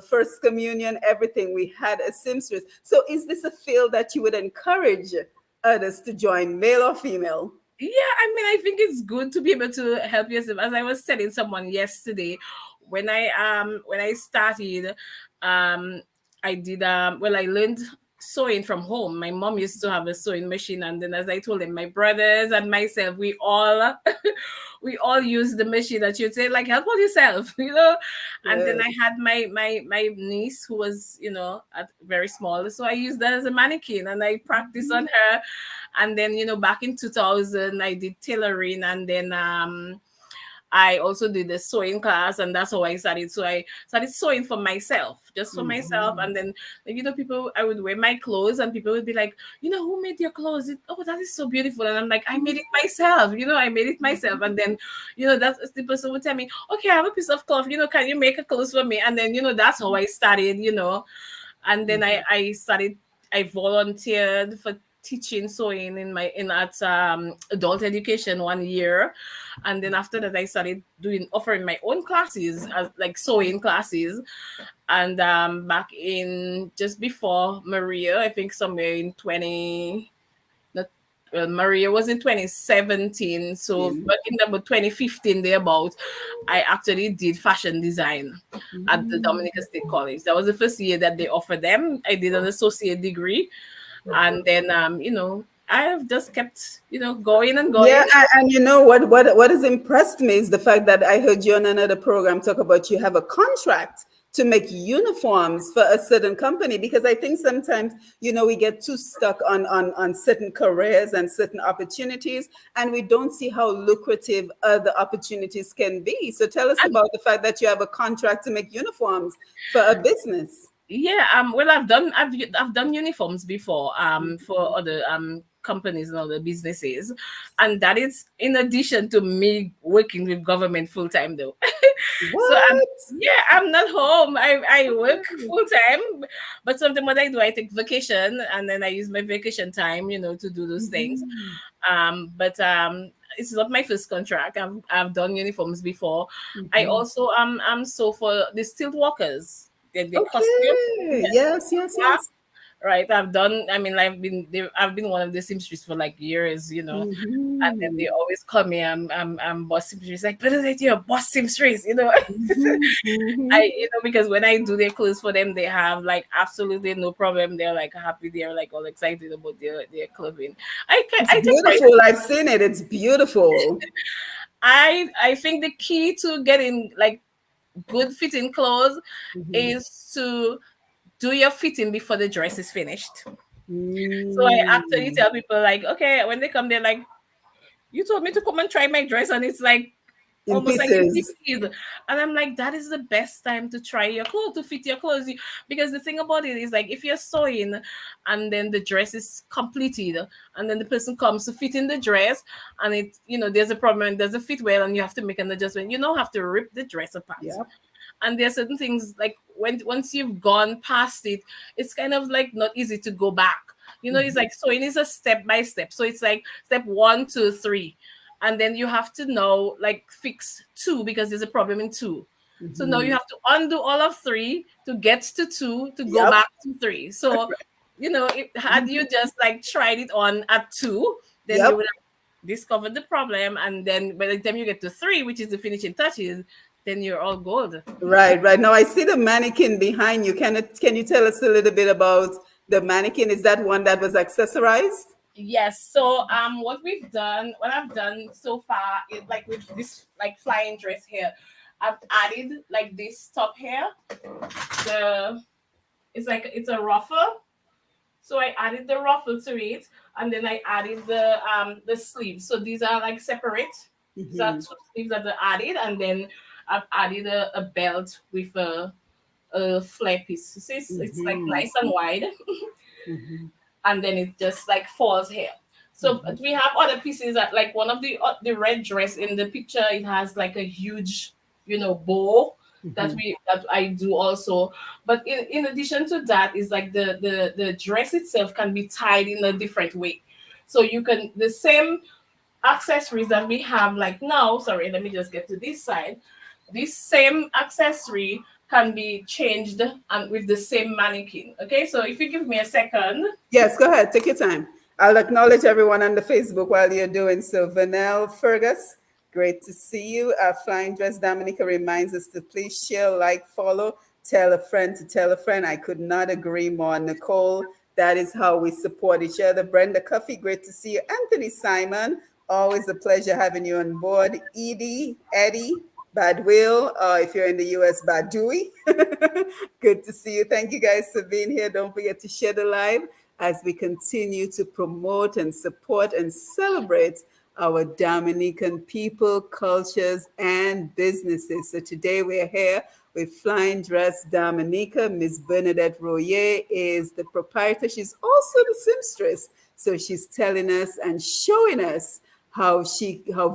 A: First Communion, everything. We had a seamstress. So is this a field that you would encourage others to join, male or female?
B: Yeah, I mean, I think it's good to be able to help yourself. As I was telling someone yesterday, when I started, um I did well, I learned sewing from home. My mom used to have a sewing machine, and then as I told them, my brothers and myself, we all we all use the machine that you'd say, like, help out yourself, and then
A: Yes.
B: I had my niece who was, very small, so I used that as a mannequin, and I practiced on her. And then, back in 2000, I did tailoring, and then I also did the sewing class, and that's how I started. So I started sewing for myself, just for myself.
A: Mhm.
B: And then, like, people, I would wear my clothes, and people would be like, who made your clothes? Oh, that is so beautiful. And I'm like, I made it myself. I made it myself. And then, that's the person would tell me, okay, I have a piece of cloth. Can you make a clothes for me? And then, that's how I started. And then I volunteered for teaching sewing in at adult education 1 year, and then after that I started doing offering my own classes as like sewing classes. And back in just before Maria, I think somewhere in 20, not well, Maria was in 2017. So
A: Yeah.
B: back in about 2015, thereabout, I actually did fashion design at the
A: Mm.
B: Dominica State College. That was the first year that they offered them. I did an associate degree, and then I have just kept going and
A: Yeah,
B: going.
A: and you know what has impressed me is the fact that I heard you on another program talk about you have a contract to make uniforms for a certain company, because I think sometimes we get too stuck on certain careers and certain opportunities, and we don't see how lucrative other opportunities can be. So tell us
B: And
A: about the fact that you have a contract to make uniforms for a business.
B: yeah, well, I've done uniforms before, for other companies and other businesses, and that is in addition to me working with government full time though. So
A: What?
B: I'm not home. I work full time, but sometimes what I do, I take vacation, and then I use my vacation time, to do those things.
A: Mhm.
B: But it's not my first contract. I've done uniforms before. I
A: Mhm.
B: also so for the steel workers, the costume.
A: Okay.
B: Yes.
A: Yes, yes, yes.
B: Right. I've done. I mean, I've been one of the seamstresses for like years, and then they
A: Mhm.
B: always call me. I'm boss seamstress. Like, Bernadette, you're a boss seamstress.
A: Mhm. Mhm.
B: Because when I do their clothes for them, they have like absolutely no problem. They're like happy. They're like all excited about their clothing.
A: It's
B: I take pride.
A: beautiful. I've seen it. It's beautiful.
B: I think the key to getting like good fitting clothes
A: Mhm.
B: is to do your fitting before the dress is finished. So I actually
A: Mm.
B: tell people like, okay, when they come, they're like, you told me to come and try my dress, and it's like
A: In
B: almost like in
A: pieces.
B: pieces. And I'm like, that is the best time to try your clothes, to fit your clothes. Because the thing about it is like if you're sewing and then the dress is completed and then the person comes to fit in the dress and there's a problem and doesn't fit well and you have to make an adjustment, you don't have to rip the dress apart.
A: Yep.
B: And there are certain things like when once you've gone past it, it's kind of like not easy to go back. It's
A: Mhm.
B: like sewing is a step by step. So it's like step 1, 2, 3, and then you have to now like fix 2 because there's a problem in 2. So now you
A: Mhm.
B: have to undo all of 3 to get to 2 to go
A: Yep.
B: back to 3. So had you
A: Mhm.
B: just like tried it on at 2, then you
A: Yep.
B: would have discovered the problem, and then by the time you get to 3, which is the finishing touches, then you're all good.
A: Right, right. Now I see the mannequin behind you. Can you tell us a little bit about the mannequin? Is that one that was accessorized?
B: Yes. So what I've done so far is like with this like flying dress here, I've added like this top here. The it's a ruffle. So I added the ruffle to it, and then I added the sleeves. So these are like separate. These are
A: Mhm.
B: two sleeves that are added, and then I've added a belt with a flare piece. So it's like
A: Mhm.
B: nice and wide,
A: Mhm.
B: and then it just like falls here. So
A: Mhm.
B: we have other pieces that like one of the red dress in the picture. It has like a huge, bow
A: Mhm.
B: that I do also. But in addition to that, is like the dress itself can be tied in a different way. So you can the same accessories that we have like now. Sorry, let me just get to this side. This same accessory can be changed and with the same mannequin. Okay, so if you give me a second.
A: Yes, go ahead. Take your time. I'll acknowledge everyone on the Facebook while you're doing so. Vanel Fergus, great to see you. Our flying dress Dominica reminds us to please share, like, follow, tell a friend to tell a friend. I could not agree more. Nicole, that is how we support each other. Brenda Cuffy, great to see you. Anthony Simon, always a pleasure having you on board. Edie, Eddie, Bad Will, if you're in the US, Bad Dewey. Good to see you. Thank you guys for being here. Don't forget to share the live as we continue to promote and support and celebrate our Dominican people, cultures, and businesses. So today we're here with Flying Dress Dominica. Miss Bernadette Royer is the proprietor. She's also the seamstress. So she's telling us and showing us how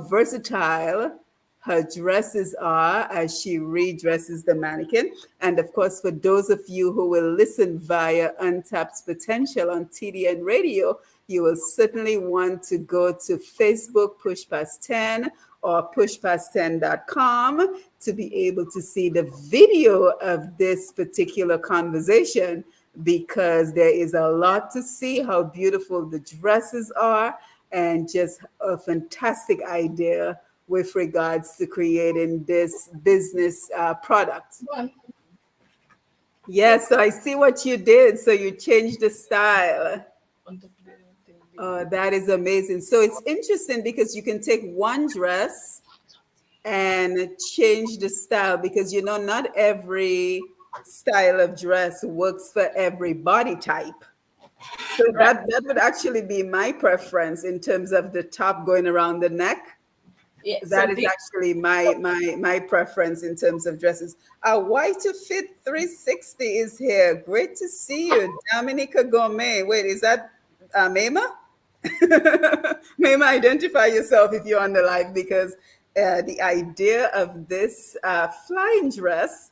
A: versatile her dresses are as she redresses the mannequin. And of course, for those of you who will listen via Untapped Potential on TDN Radio, you will certainly want to go to Facebook Push Past 10 or pushpast10.com to be able to see the video of this particular conversation, because there is a lot to see, how beautiful the dresses are, and just a fantastic idea with regards to creating this business product. Yes, so I see what you did. So you changed the style. Oh, that is amazing. So it's interesting because you can take one dress and change the style, because not every style of dress works for every body type. So
B: Right.
A: that would actually be my preference in terms of the top going around the neck.
B: Yeah. So
A: That is
B: this.
A: actually my preference in terms of dresses. Why to Fit 360 is here. Great to see you, Dominica Gourmet. Wait, is that Mema? Mema, identify yourself if you're on the live, because the idea of this flying dress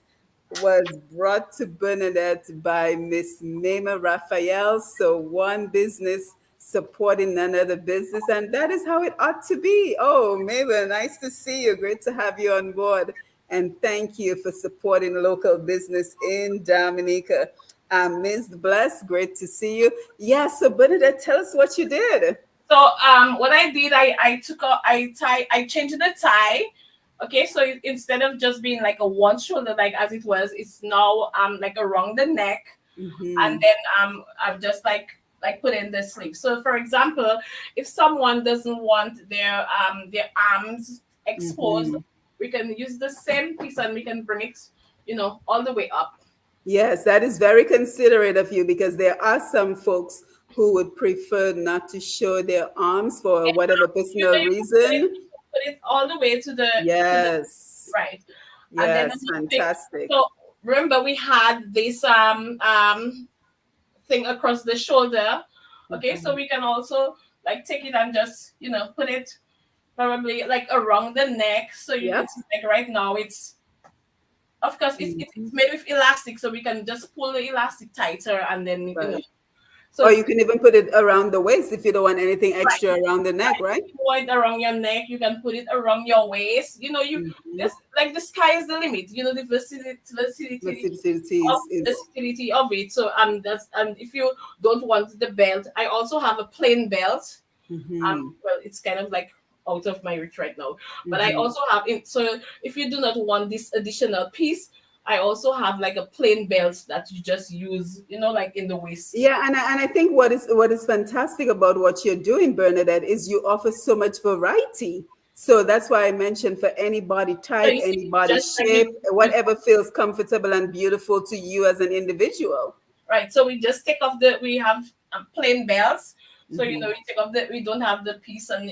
A: was brought to Bernadette by Miss Mema Raphael. So one business supporting another business, and that is how it ought to be. Oh, Mema, nice to see you. Great to have you on board. And thank you for supporting local business in Dominica. Ms. Bless, great to see you. Yeah, so Bernadette, tell us what you did.
B: So what I did, I changed the tie. Okay, so instead of just being like a one shoulder like as it was, it's now like around the neck, and
A: Mhm,
B: then I've just like put in the sleeve. So for example, if someone doesn't want their arms exposed,
A: mhm.
B: we can use the same piece and we can bring it, all the way up.
A: Yes, that is very considerate of you, because there are some folks who would prefer not to show their arms for whatever personal
B: You can
A: reason.
B: put it all the way to the
A: Yes,
B: right, and then
A: yes,
B: another thing.
A: fantastic.
B: So remember, we had this thing across the shoulder. Okay, so
A: Mhm,
B: we can also like take it and just put it probably like around the neck, so you
A: yep.
B: can see like right now it's, of course, it's
A: Mhm,
B: made with elastic, so we can just pull the elastic tighter and then
A: right.
B: so
A: Or
B: it's
A: you can even put it around the waist if you don't want anything
B: right.
A: extra around the neck,
B: Right.
A: right?
B: You want it around your neck, you can put it around your waist. You
A: Mhm.
B: this like the sky is the limit. The
A: Is
B: versatility of it. So that's if you don't want the belt, I also have a plain belt.
A: mhm,
B: Well, it's kind of like out of my reach right now, but I
A: mhm.
B: also have it. So if you do not want this additional piece, I also have like a plain belt that you just use, like in the waist.
A: Yeah, and I think what is fantastic about what you're doing, Bernadette, is you offer so much variety. So that's why I mentioned for any body
B: So
A: type,
B: you see,
A: any
B: it's
A: body
B: just like
A: shape, whatever feels comfortable and beautiful to you as an individual.
B: right. So we just take off we have plain belts. So
A: Mhm.
B: we take off we don't have the piece, and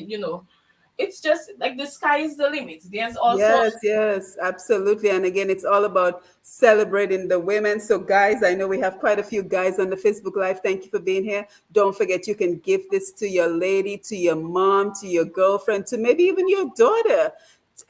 B: it's just like the sky is the limit. There's also
A: Yes, yes, absolutely. And again, it's all about celebrating the women. So, guys, I know we have quite a few guys on the Facebook Live. Thank you for being here. Don't forget, you can give this to your lady, to your mom, to your girlfriend, to maybe even your daughter,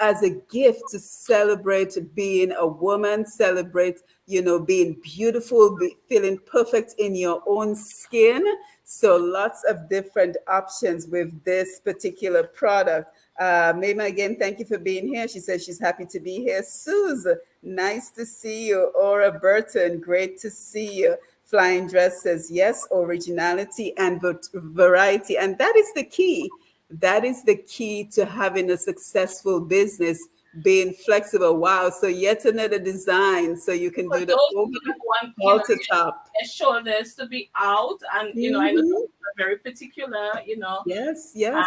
A: as a gift to celebrate being a woman, celebrate, being beautiful, feeling perfect in your own skin. So lots of different options with this particular product. Mema, again, thank you for being here. She says she's happy to be here. Suze, nice to see you. Aura Burton, great to see you. Flying Dress says yes, originality and variety. And that is the key. That is the key to having a successful business, being flexible. Wow. So yet another design. So you can
B: for
A: do the
B: those who
A: over
B: don't want,
A: halter top.
B: their shoulders to be out, and I know
A: Mhm.
B: some people are very particular.
A: Yes, yes.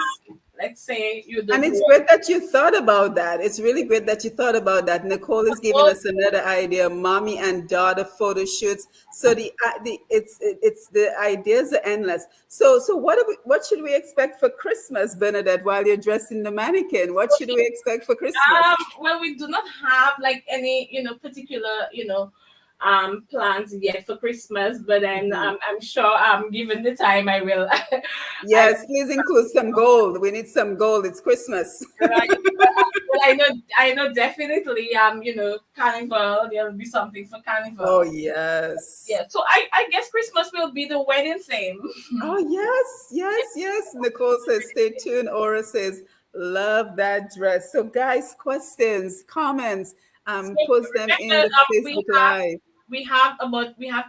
B: Let's say you
A: And
B: don't
A: it's
B: want
A: great that you thought about that. It's really great that you thought about that. Nicole is giving
B: those.
A: us another idea: mommy and daughter photo shoots. So it's the ideas are endless. So what should we expect for Christmas, Bernadette? While you're dressing the mannequin, what should we expect for Christmas?
B: Well, we do not have like any, particular, plans yet for Christmas, but then
A: Mhm.
B: I'm sure given the time I will I
A: Yes, please include some gold. We need some gold. It's Christmas.
B: right. But I know definitely carnival, there'll be something for
A: Oh,
B: carnival.
A: yes.
B: Yeah, so I guess Christmas will be the wedding theme.
A: Oh, yes, yes, yes. Nicole says, stay tuned. Aura says, love that dress. So, guys, questions, comments,
B: So
A: post them in
B: remember,
A: the Facebook Live.
B: we have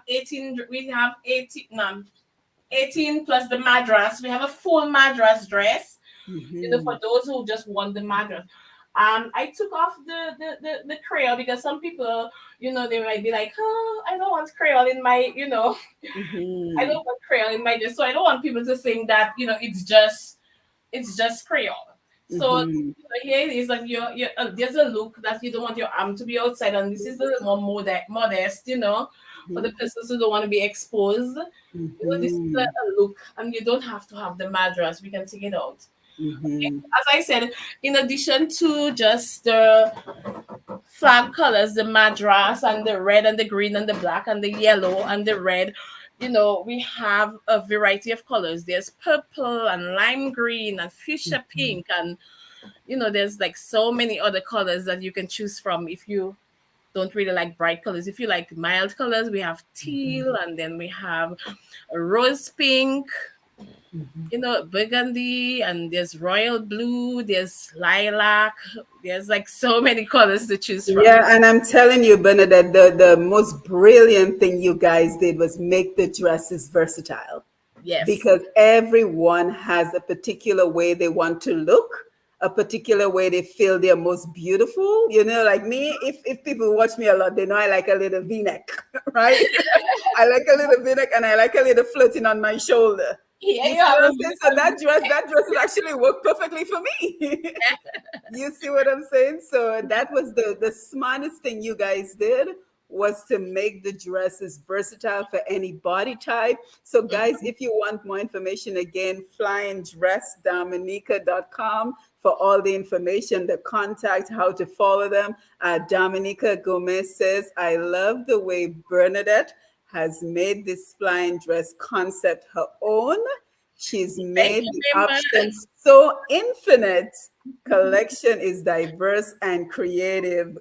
B: 18, we have 18 no, 18 plus the madras. We have a full madras dress, for
A: Mhm.
B: those who just want the madras. I took off the creole because some people, they might be like, oh, I don't want creole in my, I
A: Mhm.
B: don't want creole in my dress. So I don't want people to think that, it's just Creole. So
A: Mhm.
B: here it is that there's a look that you don't want your arm to be outside, and this is a little more modest, for the persons who don't want to be exposed. This is
A: Mhm.
B: a look, and you don't have to have the madras. We can take it out.
A: Mhm.
B: As I said, in addition to just the flag colors, the madras and the red and the green and the black and the yellow and the red, we have a variety of colors. There's purple and lime green and fuchsia
A: Mhm.
B: pink, and there's like so many other colors that you can choose from if you don't really like bright colors. If you like mild colors, we have teal, and then we have a rose pink,
A: Mhm.
B: burgundy, and there's royal blue, there's lilac, there's like so many colors to choose from.
A: Yeah, and I'm telling you, Bernadette, the most brilliant thing you guys did was make the dresses versatile,
B: Yes.
A: because everyone has a particular way they want to look, a particular way they feel they're most beautiful. Like me, if people watch me a lot, they know I like a little V-neck, right? I like a little V-neck, and I like a little floating on my shoulder.
B: Here
A: You
B: you
A: see
B: have
A: what
B: a
A: I'm saying? So that dress is actually worked perfectly for me. You see what I'm saying? So that was the smartest thing you guys did, was to make the dresses versatile for any body type. So guys, if you want more information, again, flyingdressdominica.com for all the information, the contact, how to follow them. Dominica Gomez says, I love the way Bernadette has made this flying dress concept her own. She's
B: thank
A: made
B: you
A: the
B: very much.
A: options so infinite. Collection is diverse and creative.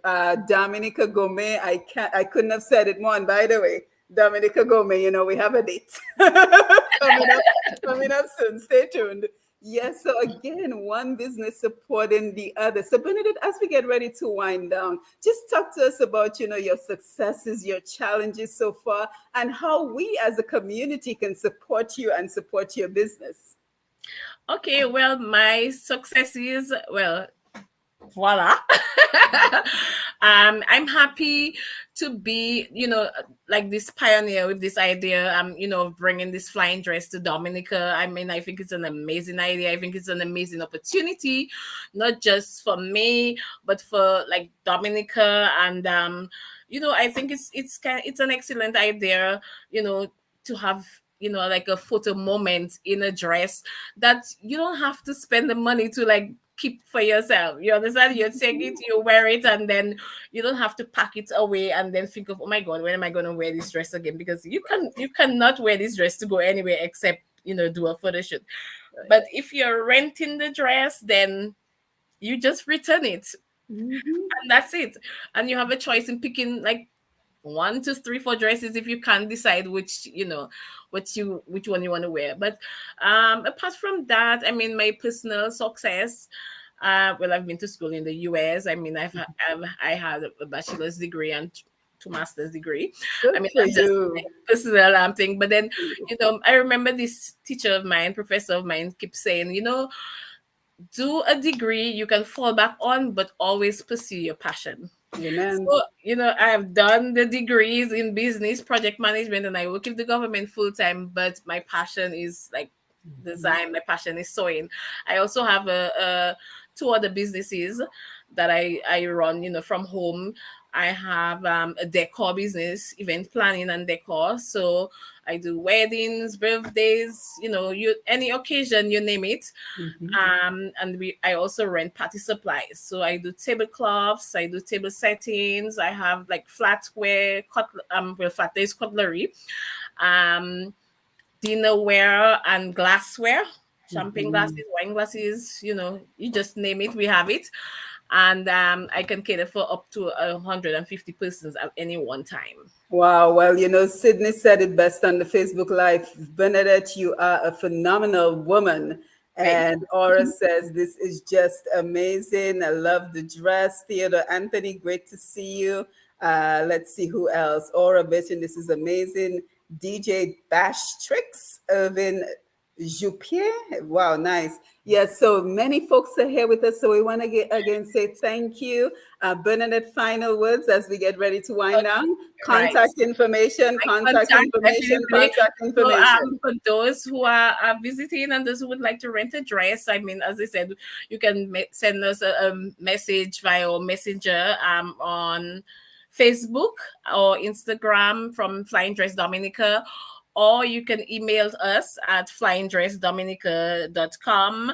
A: Dominica Gomez, I couldn't have said it more. And by the way, Dominica Gomez, we have a date coming up soon. Stay tuned. Yes, so again, one business supporting the other. So Bernadette, as we get ready to wind down, just talk to us about, your successes, your challenges so far, and how we as a community can support you and support your business.
B: Okay, well, my success is, well, voila. I'm happy to be, like this pioneer with this idea, of bringing this flying dress to Dominica. I mean, I think it's an amazing idea. I think it's an amazing opportunity, not just for me, but for like Dominica. And I think it's an excellent idea, to have, like a photo moment in a dress that you don't have to spend the money to like keep for yourself. You understand? You take it, you wear it, and then you don't have to pack it away and then think of, oh my god, when am I going to wear this dress again? Because you cannot wear this dress to go anywhere except do a photo shoot. But if you're renting the dress, then you just return it,
A: Mhm.
B: and that's it. And you have a choice in picking like one, two, three, four dresses if you can't decide which one you want to wear. But apart from that, I mean, my personal success. Well, I've been to school in the US. I mean, I had a bachelor's degree and two master's degree. I
A: Good
B: mean,
A: for
B: that's just
A: you.
B: my personal thing. But then, I remember this teacher of mine, professor of mine, kept saying, do a degree you can fall back on, but always pursue your passion.
A: Amen.
B: So, I have done the degrees in business, project management, and I work with the government full time, but my passion is like
A: Mhm.
B: design, my passion is sewing. I also have two other businesses that I run, from home. I have a decor business, event planning and decor. So I do weddings, birthdays, you any occasion, you name it.
A: Mhm.
B: And I also rent party supplies. So I do tablecloths, I do table settings, I have like flatware, flatware is cutlery, um, dinnerware and glassware, champagne
A: Mhm.
B: glasses, wine glasses, you just name it, we have it. And I can cater for up to 150 persons at any one time.
A: Wow. Well, Sydney said it best on the Facebook Live. Bernadette, you are a phenomenal woman.
B: Thank
A: And Aura says, this is just amazing. I love the dress. Theodore Anthony, great to see you. Let's see who else. Aura mentioned this is amazing. DJ Bash Tricks, Irvin Jupier. Wow, nice. Yes, so many folks are here with us. So we want to again say thank you. Bernadette, final words as we get ready to wind
B: you.
A: down.
B: Right.
A: Contact information,
B: My
A: contact
B: contact,
A: information,
B: definitely.
A: contact
B: So,
A: information.
B: for those who are visiting and those who would like to rent a dress, I mean, as I said, you can send us a message via messenger on Facebook or Instagram from Flying Dress Dominica, or you can email us at flyingdressdominica.com,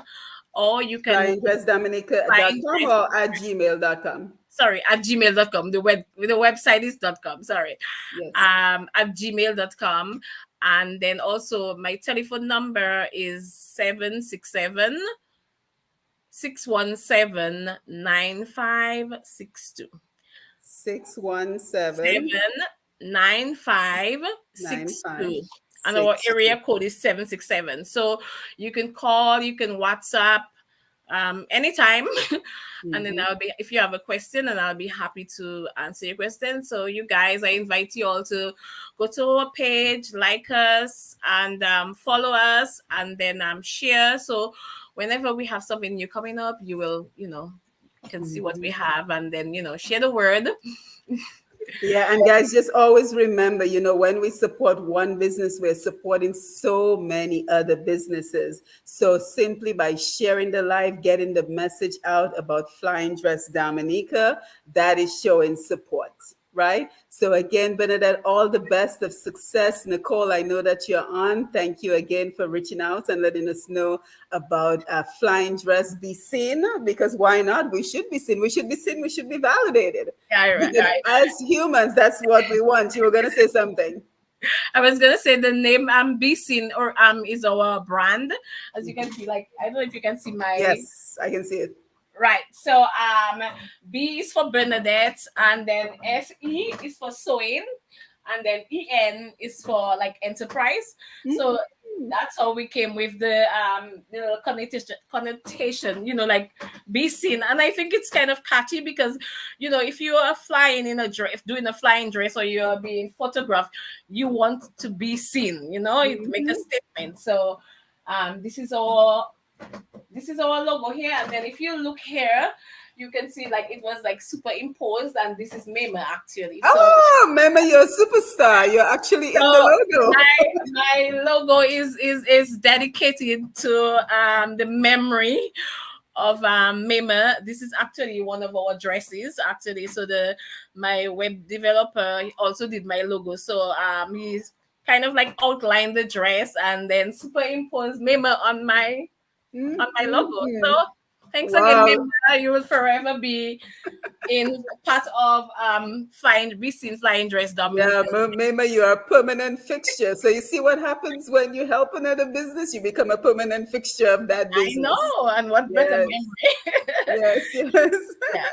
B: or you can flying
A: Flyingdressdominica.com
B: dress,
A: or at gmail.com.
B: sorry, at gmail.com. The website is .com, sorry.
A: Yes.
B: At gmail.com. And then also my telephone number is 767-617-9562.
A: 617
B: 79562. And our
A: 9562.
B: area code is 767. So you can call, you can WhatsApp anytime. And then
A: Mhm.
B: if you have a question, and I'll be happy to answer your question. So you guys, I invite you all to go to our page, like us, and follow us, and then share. So whenever we have something new coming up, you will, can see what we have, and then share the word.
A: Yeah, and guys, just always remember, when we support one business, we're supporting so many other businesses. So simply by sharing the live, getting the message out about Flying Dress Dominica, that is showing support, right? So again, Bernadette, all the best of success. Nicole, I know that you're on. Thank you again for reaching out and letting us know about Flying Dress Be Seen, because why not? We should be seen. We should be seen. We should be validated.
B: Yeah,
A: Because
B: right.
A: as humans, that's what we want. You were going to say something.
B: I was gonna say the name Be Seen or is our brand. As you can see, like I don't know if you can see my
A: Yes, I can see it.
B: right. So B is for Bernadette, and then SE is for sewing, and then EN is for like enterprise. So that's how we came with the connotation, like be seen. And I think it's kind of catchy because, if you are flying in a dress, doing a flying dress, or you're being photographed, you want to be seen, it make a statement. So this is our logo here. And then if you look here, you can see like it was like superimposed, and this is Mema actually.
A: Oh, remember, you're a superstar. You're actually in the
B: So
A: logo.
B: my logo is dedicated to the memory of Mema. This is actually one of our dresses actually. So my web developer also did my logo. So he's kind of like outlined the dress and then superimposed Mema on my logo. So thanks again,
A: Wow.
B: Mema. You will forever be in part of Be Seen Flying Dress
A: Yeah,
B: Dominica.
A: Mema, you are a permanent fixture. So you see what happens when you help another business, you become a permanent fixture of that
B: I
A: business.
B: know, and what better
A: Yes,
B: memory?
A: yes, yes.
B: Yeah.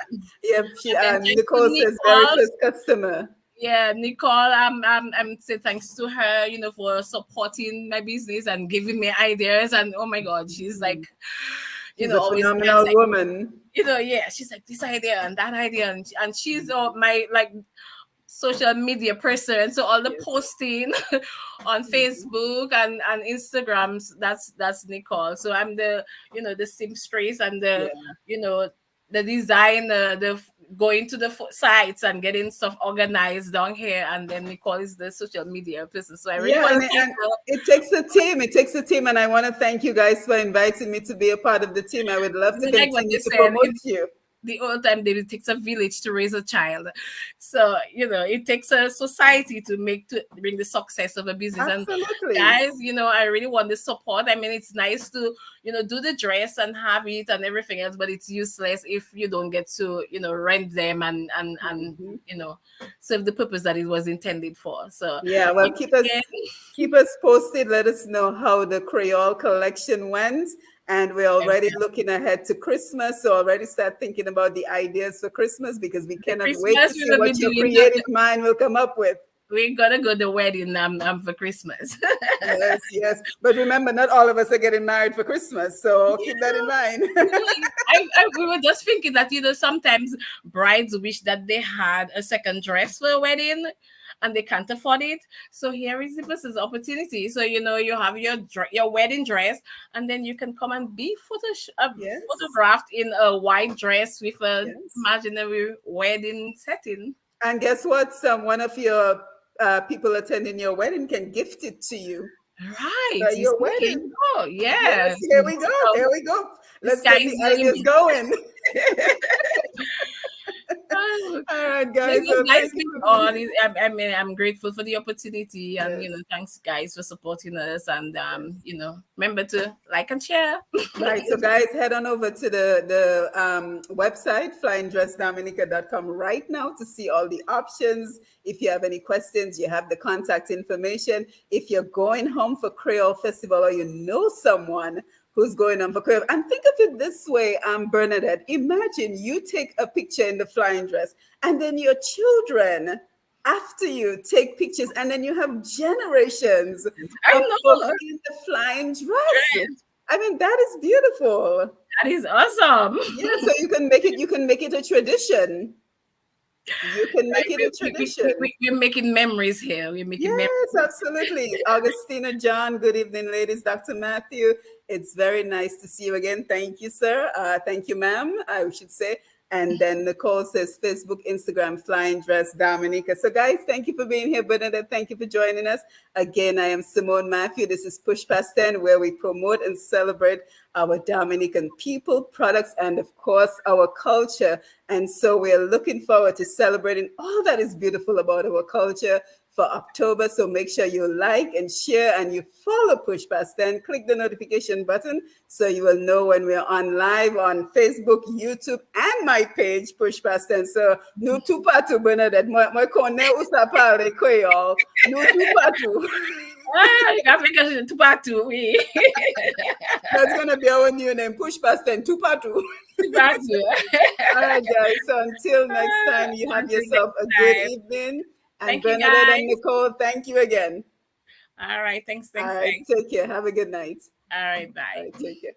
A: Yep,
B: And then thanks to
A: Nicole says very
B: Nicole.
A: first customer.
B: Yeah, Nicole, I'm say thanks to her, for supporting my business and giving me ideas. And oh my God, she's like,
A: She's a
B: always
A: phenomenal
B: like,
A: woman.
B: yeah, she's like this idea and that idea, and she's my like social media person. So all the
A: Yes.
B: posting on Facebook and Instagrams, that's Nicole. So I'm the seamstress and
A: Yeah.
B: the design, the going to the sites and getting stuff organized down here, and then Nicole is the social media person. So I really
A: Yeah,
B: want to
A: and
B: thank her.
A: it takes a team. It takes a team, and I want to thank you guys for inviting me to be a part of the team. I would love to
B: Like what
A: continue
B: you
A: to
B: said,
A: promote you.
B: the old time it takes a village to raise a child. So, it takes a society to bring the success of a business. And
A: Absolutely.
B: guys, I really want the support. I mean, it's nice to, do the dress and have it and everything else, but it's useless if you don't get to, rent them and
A: Mhm.
B: serve the purpose that it was intended for. So
A: Yeah, well, keep us posted. Let us know how the Creole collection went. And we're already looking ahead to Christmas. So already start thinking about the ideas for Christmas because we
B: the
A: cannot wait to
B: Christmas we
A: see
B: will be
A: what your
B: doing
A: creative mind will come up with.
B: we're gonna go to the wedding for Christmas.
A: Yes, yes. But remember, not all of us are getting married for Christmas. So keep that in mind.
B: We were just thinking that sometimes brides wish that they had a second dress for a wedding and they can't afford it. So here is the person's opportunity. So you have your wedding dress, and then you can come and be
A: Yes,
B: photographed in a white dress with an
A: yes.
B: imaginary wedding setting.
A: And guess what? One of your people attending your wedding can gift it to you
B: Right,
A: for
B: you
A: your
B: see?
A: wedding.
B: Oh
A: Yes,
B: yes.
A: here we go. Here we go.
B: The
A: Let's
B: sky
A: get
B: is
A: the
B: the
A: ideas
B: limit.
A: going.
B: Oh,
A: All right,
B: but it
A: guys.
B: was
A: So
B: nice
A: thank you
B: being
A: for being
B: on. I'm grateful for the opportunity, and
A: yes.
B: thanks guys for supporting us. And remember to like and share.
A: Right. So guys, head on over to the website, flyingdressdominica.com right now to see all the options. If you have any questions, you have the contact information. If you're going home for Creole Festival or you know someone who's going on for Creole, and think of it this way, Bernadette, imagine you take a picture in the flying dress and then your children after you take pictures and then you have generations
B: I
A: of folks
B: know.
A: in the flying dress. I mean, that is beautiful.
B: That is awesome.
A: Yeah, so you can make it a tradition. You can make
B: Right?
A: it a tradition.
B: We're making memories here. We're making memories.
A: Yes, absolutely. Augustina John, good evening, ladies. Dr. Matthew, it's very nice to see you again. Thank you, sir. Thank you, ma'am, I should say. And then Nicole says Facebook, Instagram, Flying Dress Dominica. So, guys, thank you for being here. Bernadette, thank you for joining us. Again, I am Simone Matthew. This is Push Past 10, where we promote and celebrate our Dominican people, products, and of course, our culture. And so we are looking forward to celebrating all that is beautiful about our culture for October. So make sure you like and share and you follow Push Past 10. Click the notification button so you will know when we're on live on Facebook, YouTube, and my page, Push Past 10. So, no tupatu, Bernadette. Moi kone usa pale Creole. No tupatu.
B: Africa to back to we.
A: That's going to be our new name, Push Past 10, tupatu.
B: Back to.
A: All right, guys. So until next time, you have
B: Until
A: yourself a
B: next
A: good
B: time.
A: evening. And
B: Thank you,
A: Bernadette and
B: guys.
A: Nicole, thank you again.
B: All right. Thanks.
A: All right,
B: Thanks.
A: take care. Have a good night.
B: All right.
A: All
B: Bye.
A: right, take care.